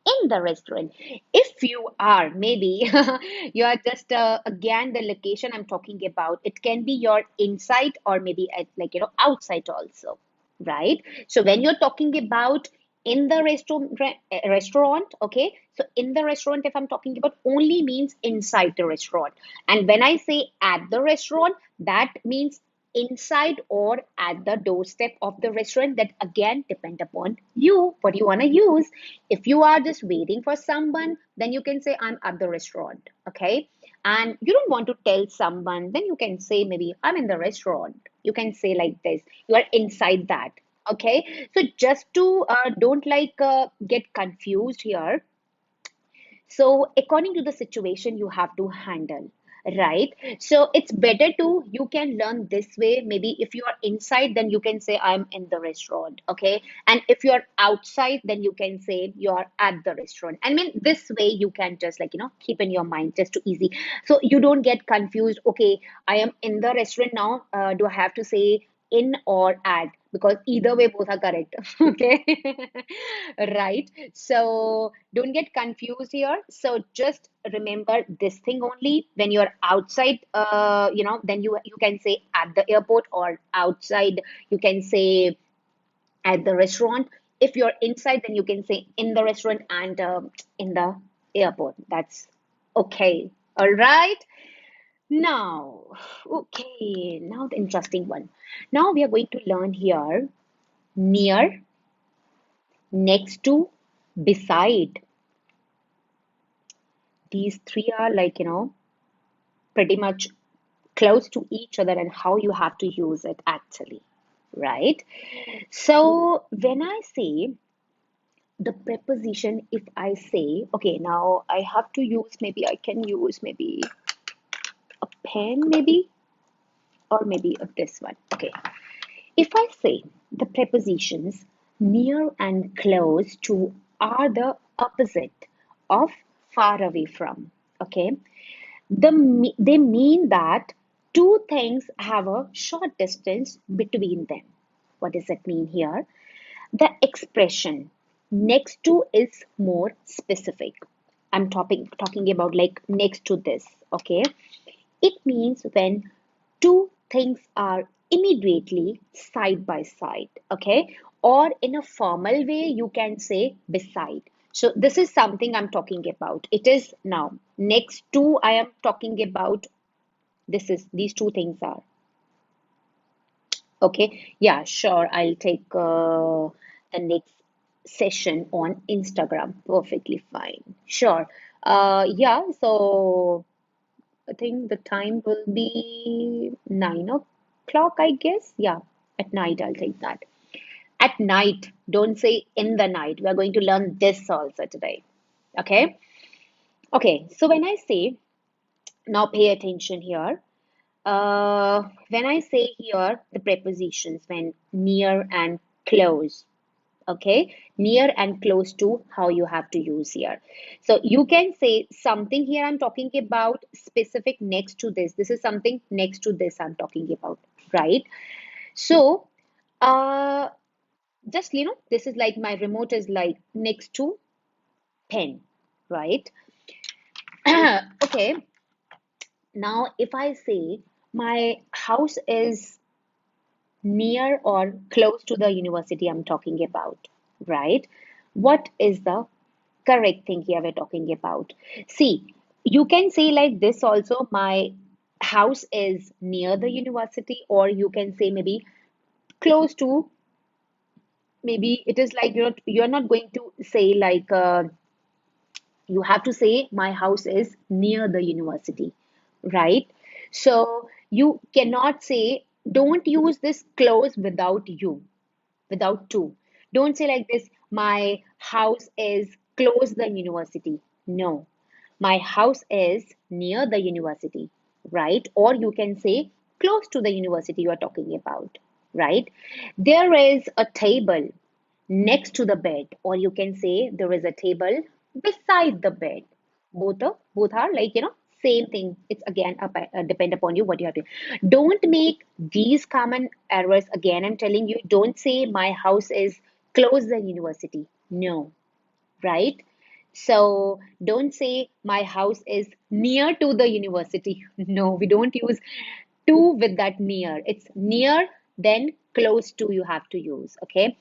in the restaurant. If you are, maybe you are just again the location I'm talking about. It can be your inside or maybe at, like outside also, right? So when you're talking about in the restaurant, okay, so in the restaurant, if I'm talking about, only means inside the restaurant, and when I say at the restaurant, that means inside or at the doorstep of the restaurant. That again depend upon you, what you want to use. If you are just waiting for someone, then you can say, I'm at the restaurant, okay. And you don't want to tell someone, then you can say, maybe I'm in the restaurant. You can say like this, you are inside that, okay. So just to don't get confused here, so according to the situation you have to handle, right? So it's better to, you can learn this way. Maybe if you are inside, then you can say, I'm in the restaurant, okay. And if you're outside, then you can say you're at the restaurant. I mean, this way you can just keep in your mind, just too easy, so you don't get confused. Okay, I am in the restaurant now, do I have to say in or at? Because either way both are correct. Okay. Right, so don't get confused here. So just remember this thing only. When you're outside, then you can say at the airport, or outside you can say at the restaurant. If you're inside, then you can say in the restaurant and in the airport. That's okay. All right. Now, okay, now the interesting one. Now we are going to learn here near, next to, beside. These three are pretty much close to each other, and how you have to use it actually, right? So when I say the preposition, if I say, okay, now I have to use, maybe I can use maybe a pen, maybe, or maybe this one. Okay. If I say the prepositions near and close to are the opposite of far away from, okay, they mean that two things have a short distance between them. What does that mean here? The expression next to is more specific. I'm talking about like next to this, okay? It means when two things are immediately side by side, okay? Or in a formal way, you can say beside. So this is something I'm talking about. It is now next to I am talking about. This is these two things are okay. Yeah, sure. I'll take the next session on Instagram. Perfectly fine. Sure. Yeah. So I think the time will be 9 o'clock, I guess. Yeah, at night, I'll take that. At night, don't say in the night. We are going to learn this also today. Okay? Okay, so when I say, now pay attention here. When I say here the prepositions, when near and close, okay, near and close to how you have to use here. So you can say something here. I'm talking about specific next to this. This is something next to this I'm talking about, right? So uh just this is like my remote is like next to pen, right? Okay, now if I say my house is near or close to the university I'm talking about, right? What is the correct thing here we're talking about? See, you can say like this also, my house is near the university, or you can say maybe close to, maybe it is like you're not going to say like you have to say my house is near the university, right? So you cannot say, don't use this close without you, without to. Don't say like this, my house is close the university. No, my house is near the university, right? Or you can say close to the university you are talking about, right? There is a table next to the bed, or you can say there is a table beside the bed. Both are like same thing. It's again depend upon you what you have to. Don't make these common errors again. I'm telling you, don't say my house is close the university. No, right? So don't say my house is near to the university. No, we don't use to with that near. It's near, then close to you have to use. Okay.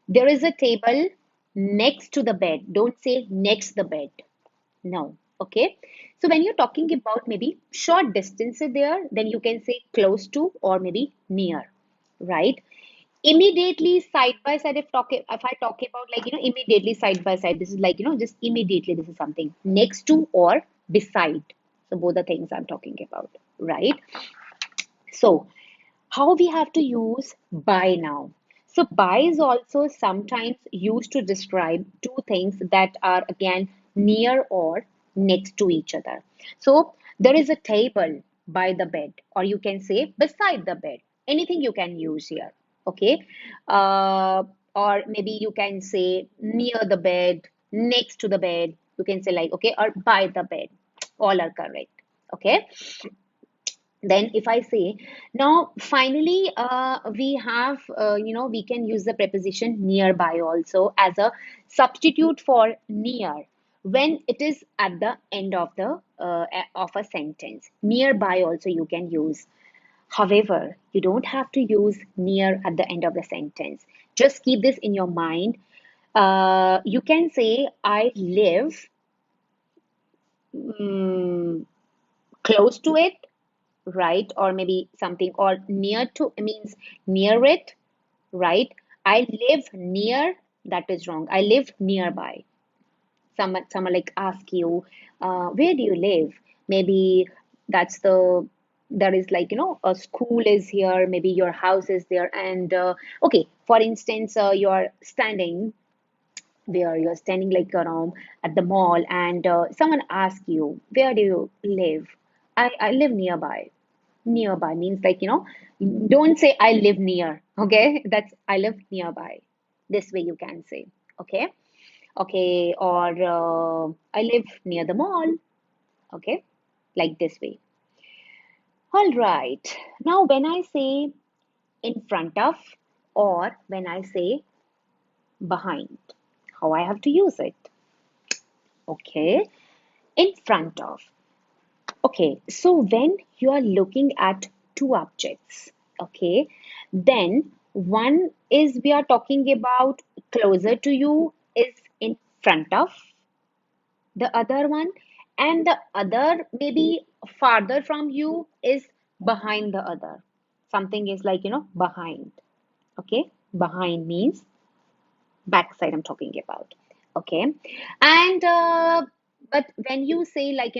There is a table next to the bed. Don't say next the bed. No. Okay. So when you're talking about maybe short distance there, then you can say close to or maybe near, right? Immediately side by side, if I talk about like immediately side by side, this is like just immediately, this is something next to or beside. So both the things I'm talking about, right? So how we have to use by now? So by is also sometimes used to describe two things that are again near or next to each other. So there is a table by the bed, or you can say beside the bed. Anything you can use here. Okay. Uh, or maybe you can say near the bed, next to the bed. You can say like, okay, or by the bed. All are correct. Okay. Then if I say, now finally we have we can use the preposition nearby also as a substitute for near when it is at the end of the of a sentence. Nearby also you can use. However, you don't have to use near at the end of the sentence. Just keep this in your mind. You can say I live mm, close to it, right? Or maybe something, or near to means near it, right? I live near, that is wrong. I live nearby. Someone like ask you, where do you live? Maybe that's there is like a school is here, maybe your house is there, and okay, for instance, you're standing where you're standing like around at the mall and someone asks you, where do you live? I live nearby. Nearby means like, don't say I live near, okay? That's I live nearby. This way you can say, okay? Okay, or I live near the mall, okay? Like this way. All right. Now, when I say in front of or when I say behind, how I have to use it? Okay, in front of. Okay, so when you are looking at two objects, okay, then one is we are talking about closer to you is in front of the other one, and the other maybe farther from you is behind the other. Something is like, behind. Okay, behind means backside I'm talking about. Okay, and but when you say like,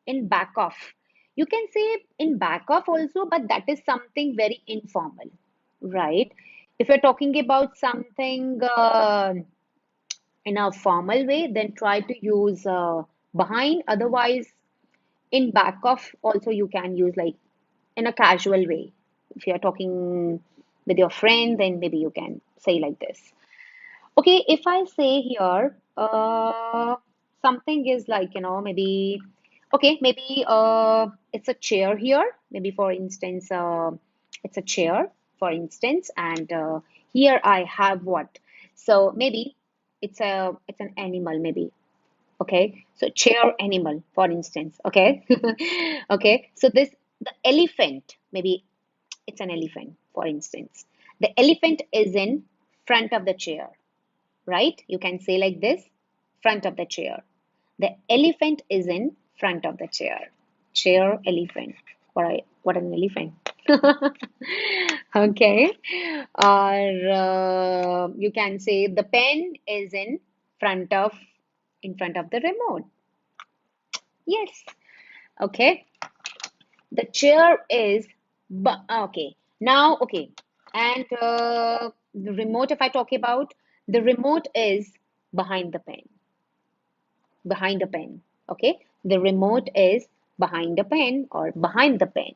in back of, you can say in back of also, but that is something very informal, right? If you're talking about something in a formal way, then try to use behind. Otherwise, in back of also you can use like in a casual way. If you're talking with your friend, then maybe you can say like this. Okay, if I say here, something is like, maybe, okay, maybe it's a chair here. Maybe for instance, it's a chair, for instance, and here I have what? So maybe it's an animal, maybe. Okay, so chair animal, for instance. Okay, okay. So this the elephant, maybe it's an elephant, for instance. The elephant is in front of the chair, right? You can say like this, front of the chair. The elephant is in front of the chair. Chair, elephant. What an elephant. Okay. Or you can say the pen is in front of the remote. Yes. Okay. The chair is, okay. Now, okay. And the remote, if I talk about, the remote is behind the pen. Behind the pen. Okay. The remote is behind the pen or behind the pen.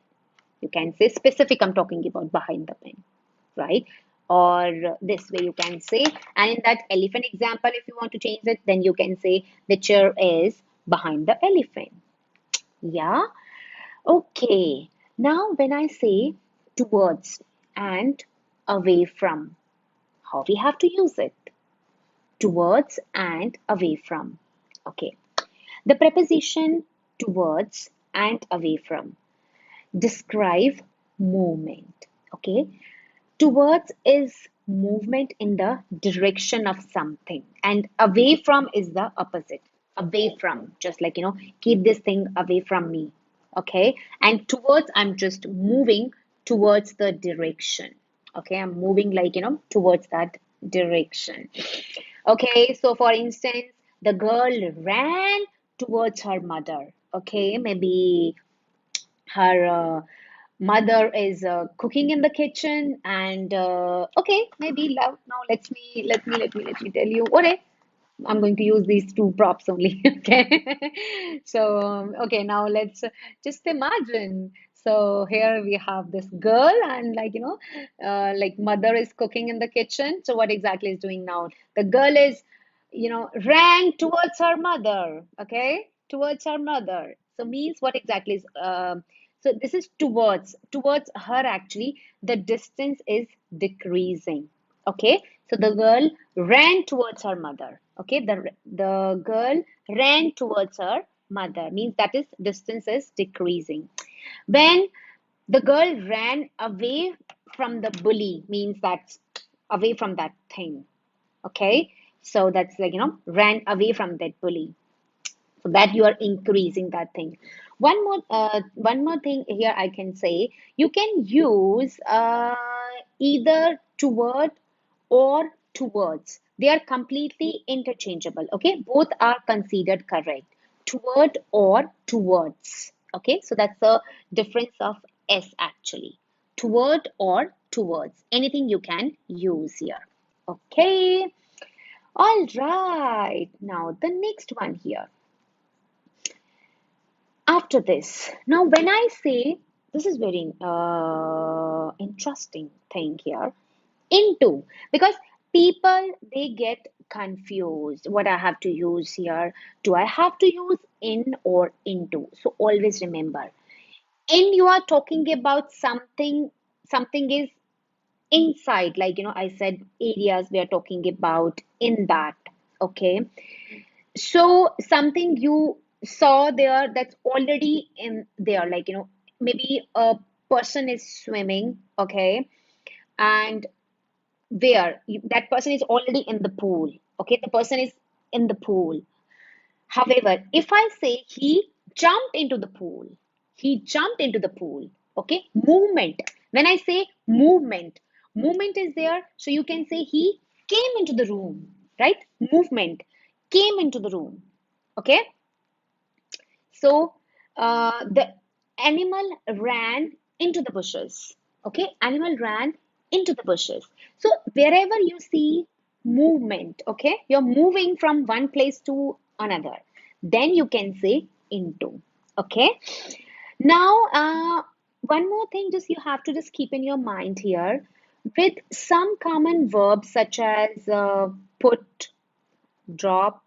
You can say specific, I'm talking about behind the pen, right? Or this way you can say, and in that elephant example, if you want to change it, then you can say the chair is behind the elephant. Yeah. Okay, now when I say towards and away from, how we have to use it? Towards and away from. Okay, the preposition towards and away from describe movement. Okay, towards is movement in the direction of something, and away from is the opposite. Away from, just like, keep this thing away from me. Okay, and towards, I'm just moving towards the direction. Okay, I'm moving like, towards that direction. Okay, so for instance, the girl ran towards her mother. Okay, maybe her mother is cooking in the kitchen, and okay, maybe love. Now let me tell you. Okay, I'm going to use these two props only. Okay, so okay, now let's just imagine. So here we have this girl, and like, like mother is cooking in the kitchen. So what exactly is doing now? The girl is, ran towards her mother. Okay, towards her mother. So means what exactly is so this is towards her actually. The distance is decreasing. Okay, so the girl ran towards her mother. Okay, the girl ran towards her mother means that is distance is decreasing. When the girl ran away from the bully means that's away from that thing. Okay, so that's like, ran away from that bully, so that you are increasing that thing. One more thing here I can say, you can use either toward or towards. They are completely interchangeable. Okay, both are considered correct. Toward or towards. Okay, so that's the difference of s actually. Toward or towards, anything you can use here. Okay, All right. Now the next one here. After this, now when I say, this is very interesting thing here, into, because people they get confused what I have to use here. Do I have to use in or into? So always remember, in you are talking about something, something is inside, like I said areas we are talking about in that. Okay, so something you saw there that's already in there, like maybe a person is swimming, okay, and that person is already in the pool, okay, the person is in the pool. However, if I say he jumped into the pool, he jumped into the pool, okay, movement, when I say movement, movement is there, so you can say he came into the room, right? Movement, came into the room, okay. So the animal ran into the bushes. Okay, animal ran into the bushes. So wherever you see movement, okay, you're moving from one place to another. Then you can say into. Okay. Now, one more thing, just you have to just keep in your mind here with some common verbs such as put, drop,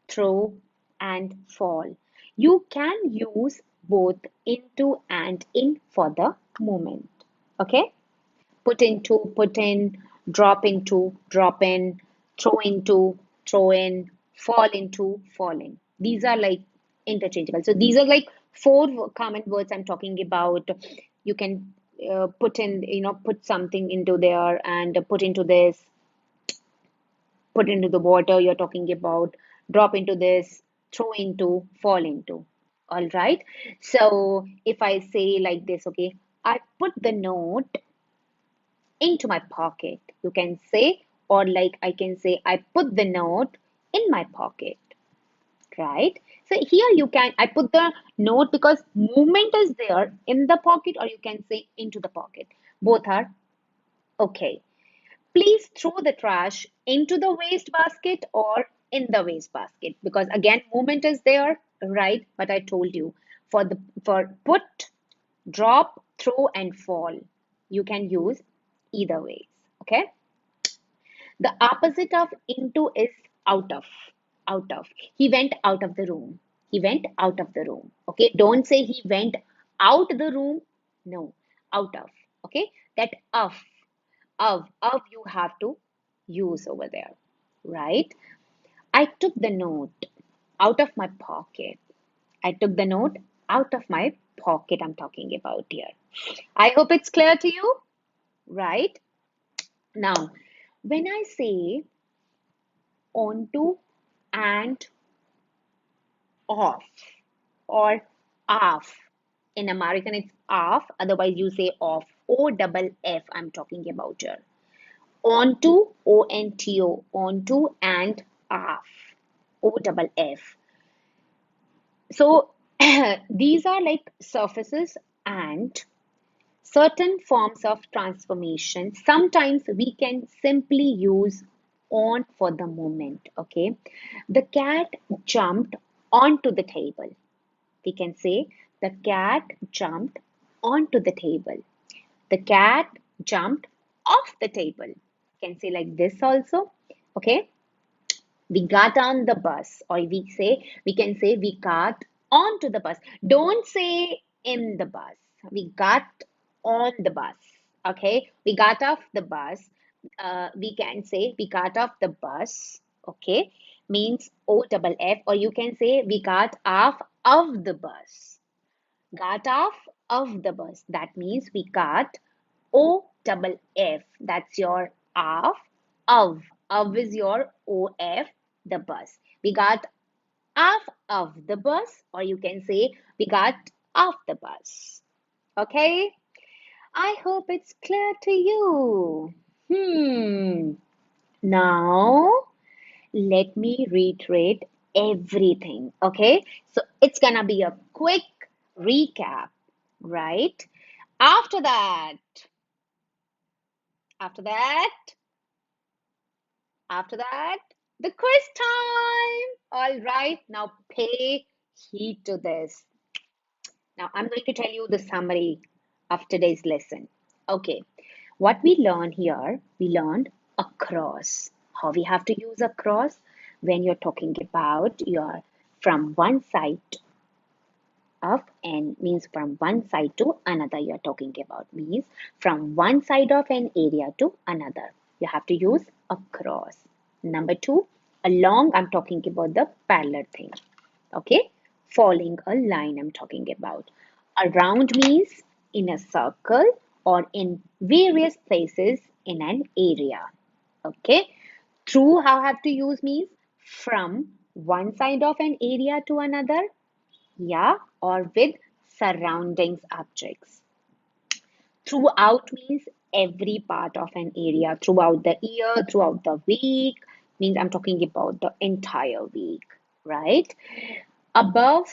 throw, and fall. You can use both into and in for the moment. Okay? Put into, put in, drop into, drop in, throw in, fall into, fall in. These are like interchangeable. So these are like four common words I'm talking about. You can put in, put something into there and put into this, put into the water you're talking about, drop into this, throw into, fall into. All right. So if I say like this, okay, I put the note into my pocket. You can say, or like I can say, I put the note in my pocket. Right. So here you can, I put the note because movement is there in the pocket, or you can say into the pocket. Both are okay. Please throw the trash into the waste basket or in the waste basket, because again movement is there, right? But I told you for the for put, drop, throw, and fall, you can use either ways. Okay. The opposite of into is out of. Out of. He went out of the room. He went out of the room. Okay. Don't say he went out the room. No. Out of. Okay. That of you have to use over there, right? I took the note out of my pocket. I took the note out of my pocket. I'm talking about here. I hope it's clear to you, right? Now, when I say onto and off or off, in American it's off, otherwise you say off. O double F, I'm talking about here. Onto, O-N-T-O, onto and off, O double F. So these are like surfaces and certain forms of transformation. Sometimes we can simply use on for the moment. Okay, the cat jumped onto the table. We can say the cat jumped onto the table. The cat jumped off the table. You can say like this also. Okay, we got on the bus, or we can say we got onto the bus. Don't say in the bus. We got on the bus. Okay, we got off the bus. We can say we got off the bus. Okay, means O double F, or you can say we got off of the bus. Got off of the bus. That means we got O double F. That's your off. Of. Of is your OF, the bus. We got off of the bus, or you can say we got off the bus. Okay? I hope it's clear to you. Now, let me reiterate everything. Okay? So it's gonna be a quick recap, right? After that, after that, after that. The quiz time. All right, now pay heed to this. Now I'm going to tell you the summary of today's lesson. Okay, what we learn here, we learned across. How we have to use across when you're talking about your from one side of n means from one side to another you're talking about means from one side of an area to another. You have to use across. Number two, along, I'm talking about the parallel thing. Okay, following a line I'm talking about. Around means in a circle or in various places in an area. Okay, through, how I have to use means from one side of an area to another, yeah, or with surroundings objects. Throughout means every part of an area, throughout the year, throughout the week, means I'm talking about the entire week, right? Above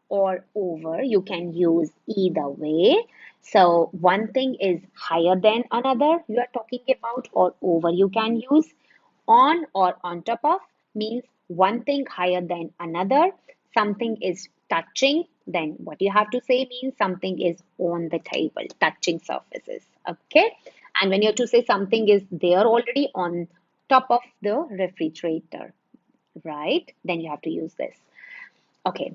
or over, you can use either way. So one thing is higher than another, you are talking about, or over, you can use. On or on top of means one thing higher than another. Something is touching, then what you have to say means something is on the table, touching surfaces. Okay. And when you have to say something is there already on top of the refrigerator, right? Then you have to use this. Okay.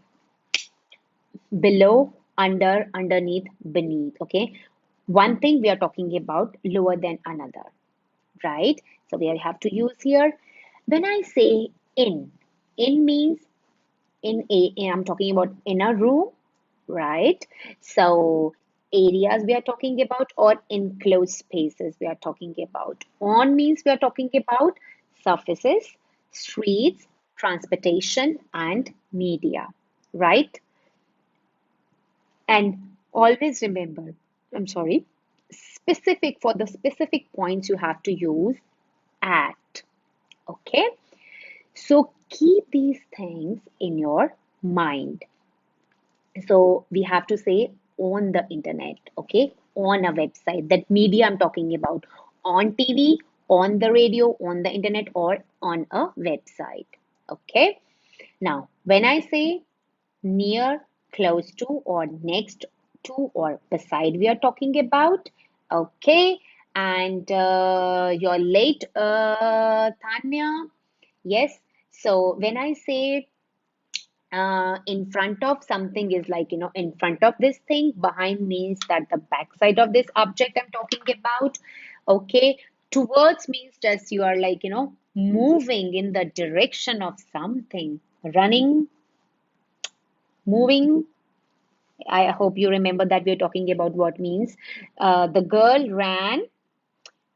Below, under, underneath, beneath. Okay. One thing we are talking about lower than another, right? So we have to use here. When I say in means I'm talking about in a room, right? So areas we are talking about or enclosed spaces we are talking about. On means we are talking about surfaces, streets, transportation, and media, right? And always remember, I'm sorry, specific for the specific points you have to use at. Okay, so keep these things in your mind. So we have to say on the internet, okay, on a website, that media I'm talking about, on TV, on the radio, on the internet, or on a website. Okay, now when I say near, close to, or next to, or beside, we are talking about. Okay, and you're late, Tanya. Yes, so when I say in front of, something is like, in front of this thing, behind means that the back side of this object I'm talking about. Okay, towards means just you are like, moving in the direction of something, running, moving. I hope you remember that we're talking about what means. The girl ran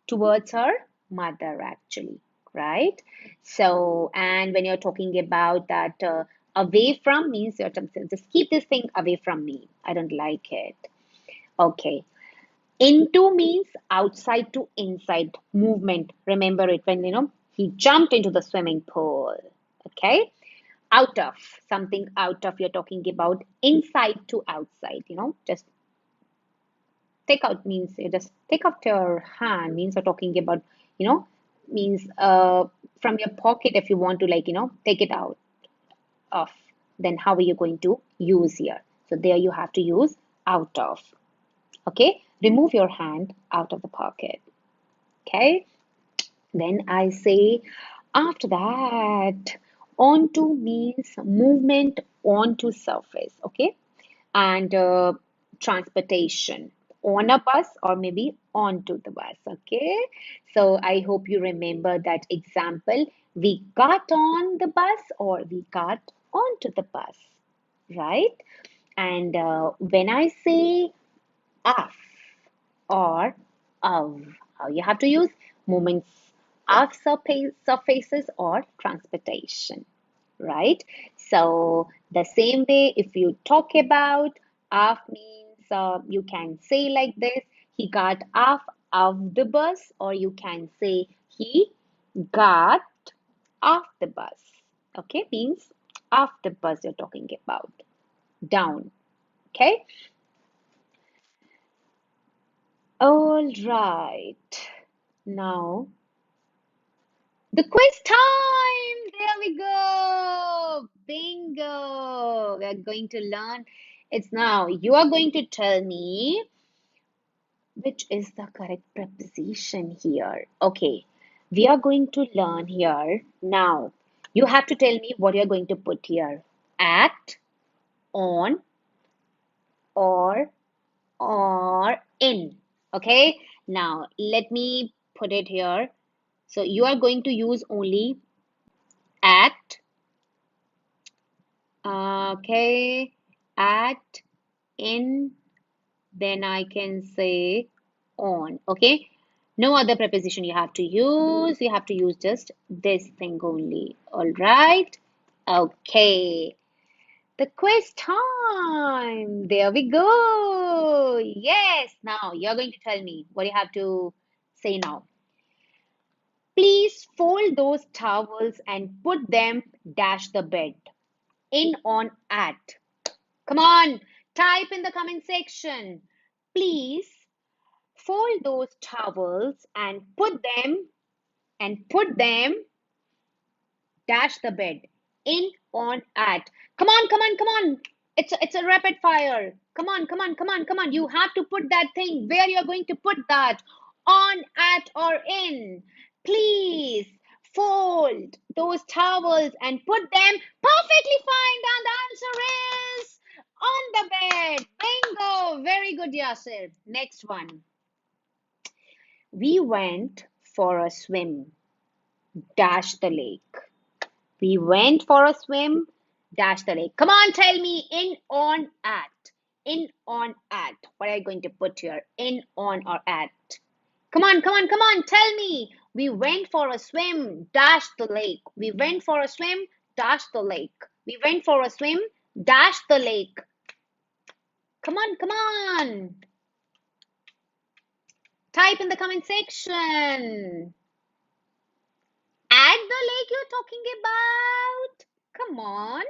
towards her mother, actually, right? So, and when you're talking about that, away from means you're just keep this thing away from me. I don't like it. Okay. Into means outside to inside movement. Remember it when, he jumped into the swimming pool. Okay. Out of, something out of, you're talking about inside to outside, just take out means you just take out your hand means you're talking about, you know, means from your pocket if you want to like, take it out of, then how are you going to use here? So there you have to use out of. Okay, remove your hand out of the pocket. Okay, then I say after that, onto means movement onto surface. Okay, and transportation on a bus or maybe onto the bus. Okay, so I hope you remember that example. We got on the bus or we got onto the bus, right? And when I say off or of, how you have to use movements of surfaces or transportation, right? So the same way, if you talk about off means you can say like this, he got off of the bus, or you can say he got off the bus. Okay, means off the bus you're talking about, down. Okay, all right. Now The quiz time! There we go! Bingo! We are going to learn. It's now. You are going to tell me which is the correct preposition here. Okay, we are going to learn here. Now, you have to tell me what you're going to put here. At, on, or in. Okay, now let me put it here. So you are going to use only at, okay, at, in, then I can say on. Okay, no other preposition you have to use. You have to use just this thing only. All right, okay. The quiz time. There we go. Yes. Now you're going to tell me what you have to say now. Please fold those towels and put them dash the bed. In, on, at. Come on, type in the comment section. Please fold those towels and put them dash the bed. In, on, at. Come on, come on, come on. It's a rapid fire. Come on, come on, come on, come on. You have to put that thing where you're going to put that. On, at, or in. Please fold those towels and put them perfectly fine. And the answer is on the bed. Bingo. Very good, Yasir. Next one. We went for a swim. Dash the lake. We went for a swim, dash the lake. Come on, tell me in, on, at. In, on, at. What are you going to put here? In, on, or at? Come on, come on, come on, tell me. We went for a swim, dash the lake. We went for a swim, dash the lake. We went for a swim, dash the lake. Come on, come on. Type in the comment section. At the lake you're talking about? Come on.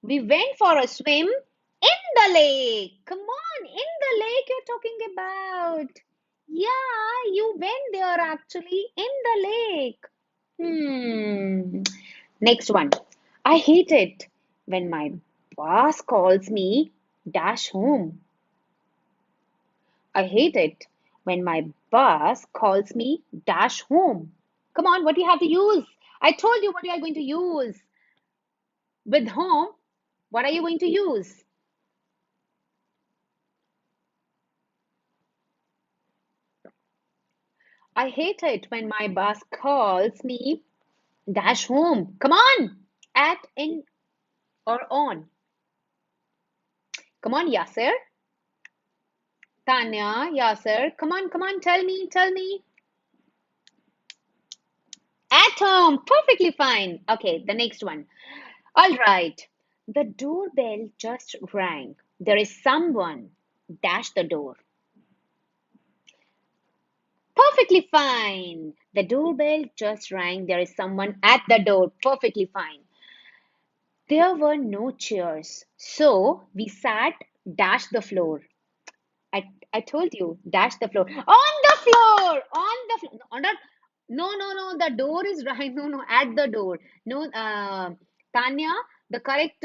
We went for a swim in the lake. Come on, in the lake you're talking about. Yeah, you went there actually in the lake. Next one. I hate it when my boss calls me dash home. I hate it when my boss calls me dash home. Come on, what do you have to use? I told you what you are going to use. With home, what are you going to use? I hate it when my boss calls me dash home. Come on, at, in, or on. Come on, Yasser. Tanya, Yasser. Come on, tell me, tell me. At home. Perfectly fine. Okay, the next one. All right. The doorbell just rang. There is someone. Dash the door. Perfectly fine. The doorbell just rang. There is someone at the door. Perfectly fine. There were no chairs, so we sat dash the floor. I told you, dash the floor. On the floor! On the floor. On the, no, no, no, the door is right. No, no, at the door. No, Tanya, the correct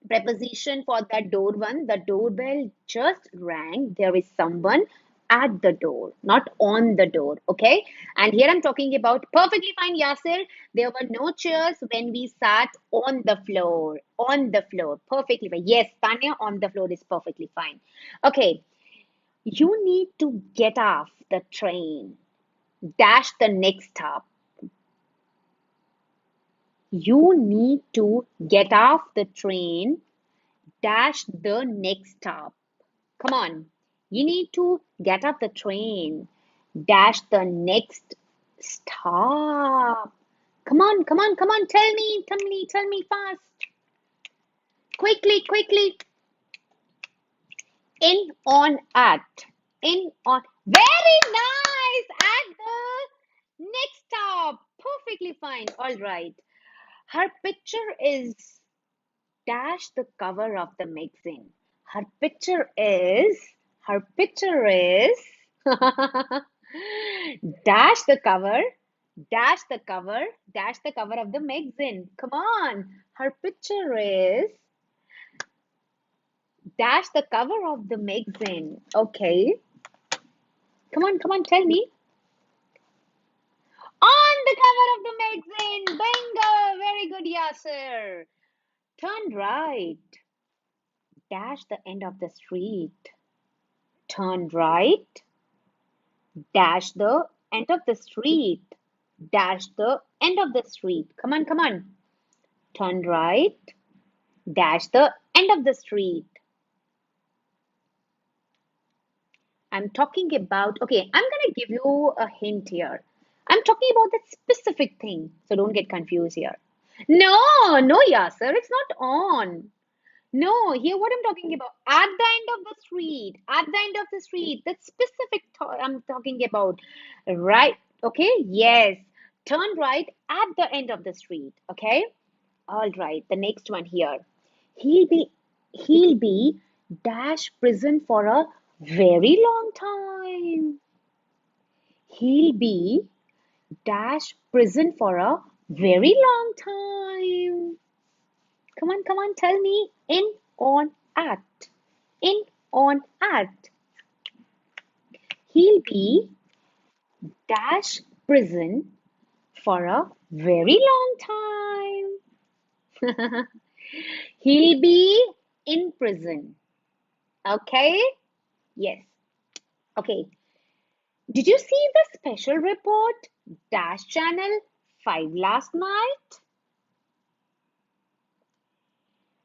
preposition for that door one, the doorbell just rang. There is someone at the door, not on the door. Okay. And here I'm talking about perfectly fine, Yasir. There were no chairs when we sat on the floor. On the floor. Perfectly fine. Yes, Tanya, on the floor is perfectly fine. Okay. You need to get off the train. Dash the next stop. You need to get off the train. Dash the next stop. Come on. You need to get off the train. Dash the next stop. Come on, come on, come on. Tell me fast. Quickly, quickly. In, on, at. In, on. Very nice. At the next stop. Perfectly fine. All right. Her picture is dash the cover of the magazine. Her picture is dash the cover. Dash the cover. Dash the cover of the magazine. Come on. Her picture is dash the cover of the magazine. Okay. Come on, tell me. On the cover of the magazine. Bingo. Very good, Yasser. Turn right. Dash the end of the street. Turn right. Dash the end of the street. Dash the end of the street. Come on, come on. Turn right. Dash the end of the street. I'm talking about, okay, I'm going to give you a hint here. I'm talking about that specific thing. So don't get confused here. No, no, Yasser, it's not on. No, here what I'm talking about. At the end of the street. At the end of the street. That specific I'm talking about. Right. Okay. Yes. Turn right at the end of the street. Okay. All right. The next one here. He'll be he'll be dash prison for a very long time. He'll be dash prison for a very long time. Come on, tell me. In, on, at. In, on, at. He'll be dash prison for a very long time. He'll be in prison. Okay? Yes. Okay. Did you see the special report Dash Channel 5 last night?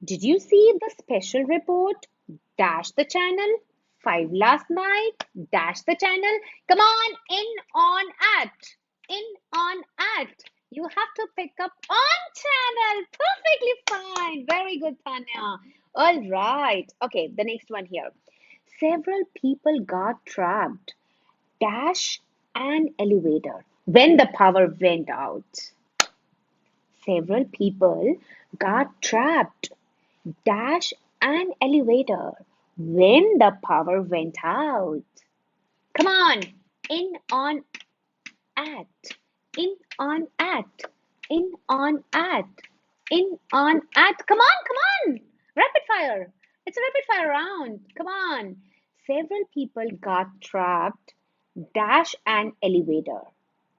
Did you see the special report Dash the Channel 5 last night? Dash the channel. Come on, in, on, at. In, on, at. You have to pick up on channel. Perfectly fine. Very good, Tanya. All right. Okay, the next one here. Several people got trapped. Dash an elevator when the power went out. Several people got trapped. Dash an elevator when the power went out. Come on, in, on, at. In, on, at. In, on, at. In, on, at. Come on, come on. Rapid fire. It's a rapid fire round. Come on. Several people got trapped. Dash an elevator.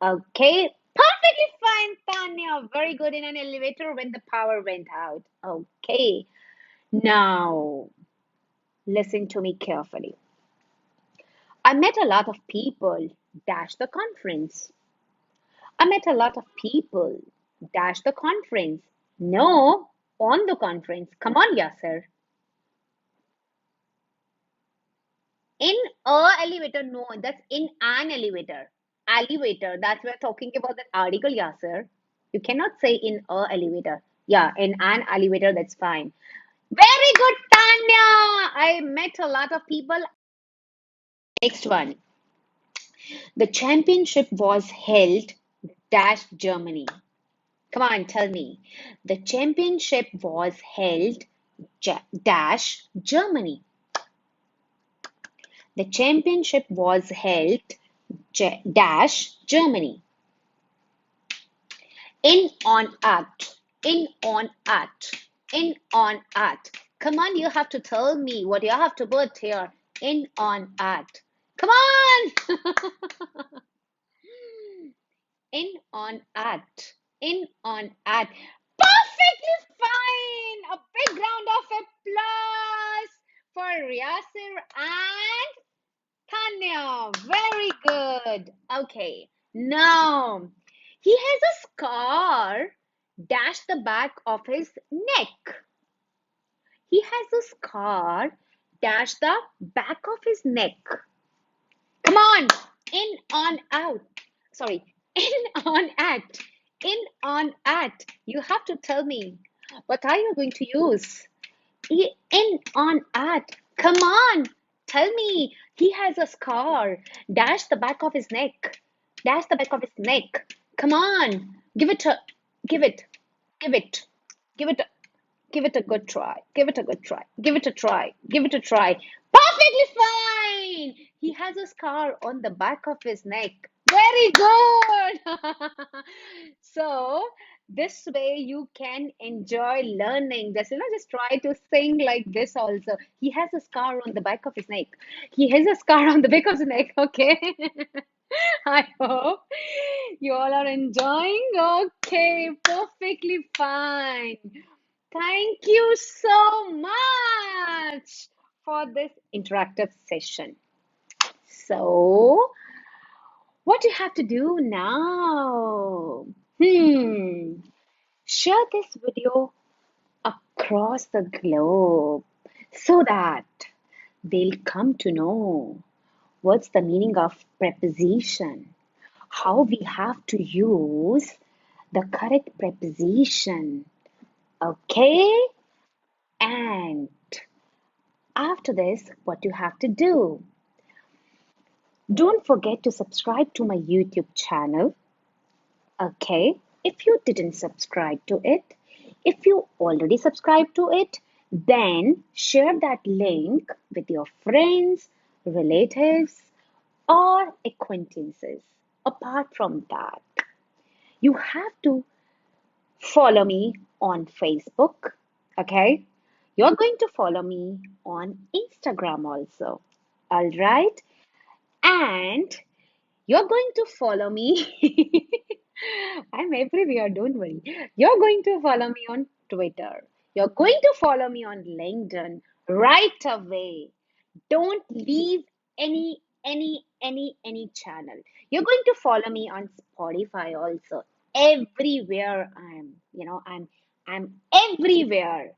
Okay. Perfectly fine, Tanya. Very good in an elevator when the power went out. Okay. Now, listen to me carefully. I met a lot of people. Dash the conference. I met a lot of people. Dash the conference. No, on the conference. Come on, Yasser. In a elevator. No, that's in an elevator. Elevator. That's we're talking about that article, Yasser. You cannot say in a elevator. Yeah, in an elevator, that's fine. Very good, Tanya. I met a lot of people. Next one. The championship was held dash Germany. Come on, tell me. The championship was held dash Germany. The championship was held dash Germany. In, on, at. In, on, at. In, on, at. Come on, you have to tell me what you have to put here. In, on, at. Come on! In, on, at. In, on, at. Perfectly fine! A big round of applause for Yasir and Tanya. Very good. Okay, now he has a scar dash the back of his neck. He has a scar dash the back of his neck. Come on, in, on, out. Sorry, in, on, at. In, on, at. You have to tell me what are you going to use? In, on, at. Come on, tell me. He has a scar. Dash the back of his neck. Dash the back of his neck. Come on, give it a, give it, give it, give it a, give it a good try. Give it a good try. Give it a try. Give it a try. Perfectly fine. He has a scar on the back of his neck. Very good. So this way you can enjoy learning. Just try to sing like this also. He has a scar on the back of his neck. He has a scar on the back of his neck. Okay. I hope you all are enjoying. Okay, perfectly fine. Thank you so much for this interactive session. So, what do you have to do now? Hmm. Share this video across the globe so that they'll come to know what's the meaning of preposition, how we have to use the correct preposition. Okay? And after this, what you have to do? Don't forget to subscribe to my YouTube channel. Okay, if you didn't subscribe to it, if you already subscribed to it, then share that link with your friends, relatives, or acquaintances. Apart from that, you have to follow me on Facebook. Okay, you're going to follow me on Instagram also. All right, and you're going to follow me. I'm everywhere, don't worry. You're going to follow me on Twitter. You're going to follow me on LinkedIn right away. Don't leave any channel. You're going to follow me on Spotify also. Everywhere I'm everywhere.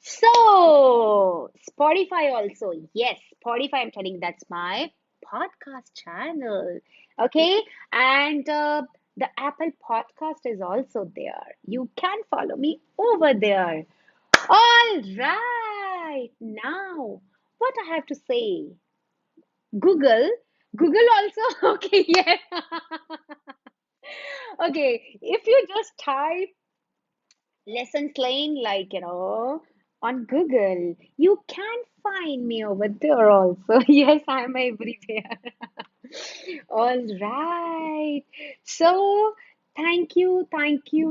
So Spotify also. Yes, Spotify, I'm telling that's my podcast channel. Okay, and the Apple podcast is also there. You can follow me over there. All right, now what I have to say? Google, Google also. Okay, yeah. Okay, if you just type lessons lane on Google, you can find me over there also. Yes, I'm everywhere. All right. So, thank you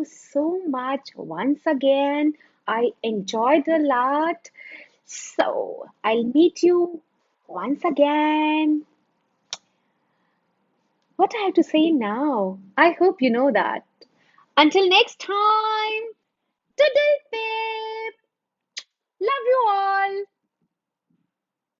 so much once again. I enjoyed a lot. So, I'll meet you once again. What I have to say now? I hope you know that. Until next time, toodle pip. Love you all.